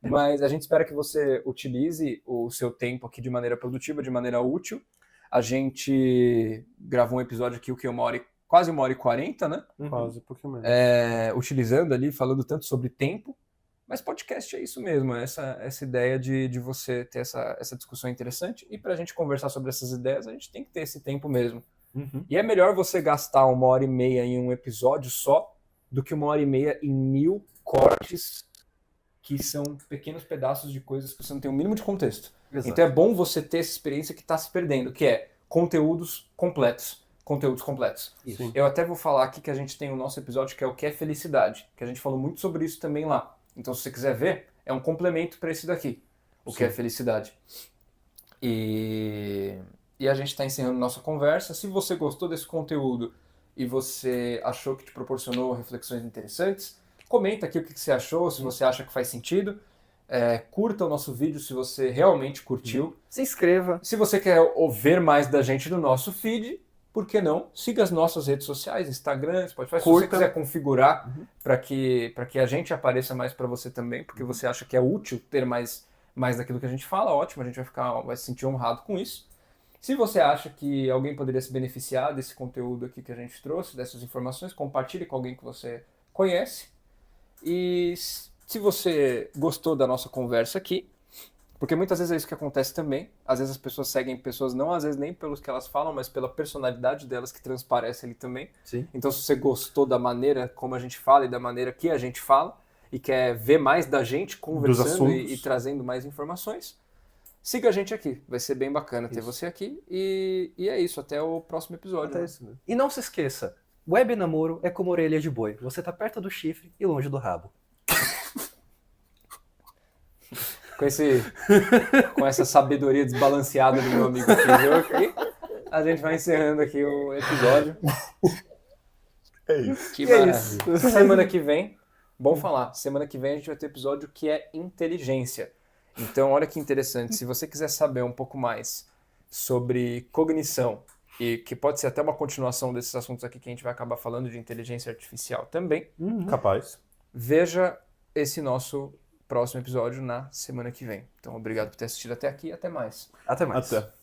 Mas a gente espera que você utilize o seu tempo aqui de maneira produtiva, de maneira útil. A gente gravou um episódio aqui, quase 1h40, né? Quase, um pouquinho menos. Utilizando ali, falando tanto sobre tempo. Mas podcast é isso mesmo, essa ideia de você ter essa discussão interessante. E para a gente conversar sobre essas ideias, a gente tem que ter esse tempo mesmo. E é melhor você gastar 1h30 em um episódio só do que 1h30 em 1000 cortes que são pequenos pedaços de coisas que você não tem o mínimo de contexto. Exato. Então é bom você ter essa experiência que está se perdendo, que é conteúdos completos. Conteúdos completos. Isso. Eu até vou falar aqui que a gente tem o nosso episódio que é o que é felicidade, que a gente falou muito sobre isso também lá. Então se você quiser ver, é um complemento para esse daqui, o que é felicidade. E a gente está encerrando nossa conversa. Se você gostou desse conteúdo e você achou que te proporcionou reflexões interessantes, comenta aqui o que você achou, se você acha que faz sentido. Curta o nosso vídeo se você realmente curtiu. Se inscreva. Se você quer ouvir mais da gente no nosso feed, por que não? Siga as nossas redes sociais, Instagram, Spotify. Se você quiser configurar para que a gente apareça mais para você também, porque você acha que é útil ter mais daquilo que a gente fala, ótimo, a gente vai se sentir honrado com isso. Se você acha que alguém poderia se beneficiar desse conteúdo aqui que a gente trouxe, dessas informações, compartilhe com alguém que você conhece. E se você gostou da nossa conversa aqui, porque muitas vezes é isso que acontece também, às vezes as pessoas seguem pessoas não às vezes nem pelos que elas falam, mas pela personalidade delas que transparece ali também. Sim. Então se você gostou da maneira como a gente fala e da maneira que a gente fala, e quer ver mais da gente conversando e trazendo mais informações, siga a gente aqui, vai ser bem bacana ter você aqui, e é isso, até o próximo episódio. Até isso. E não se esqueça, web namoro é como orelha de boi, você tá perto do chifre e longe do rabo. Com essa sabedoria desbalanceada do meu amigo aqui, a gente vai encerrando aqui o episódio. É isso. Que maravilha. Semana que vem, bom falar, semana que vem a gente vai ter episódio que é inteligência. Então, olha que interessante, se você quiser saber um pouco mais sobre cognição, e que pode ser até uma continuação desses assuntos aqui que a gente vai acabar falando de inteligência artificial também, Capaz. veja esse nosso próximo episódio na semana que vem. Então, obrigado por ter assistido até aqui e até mais. Até mais. Até.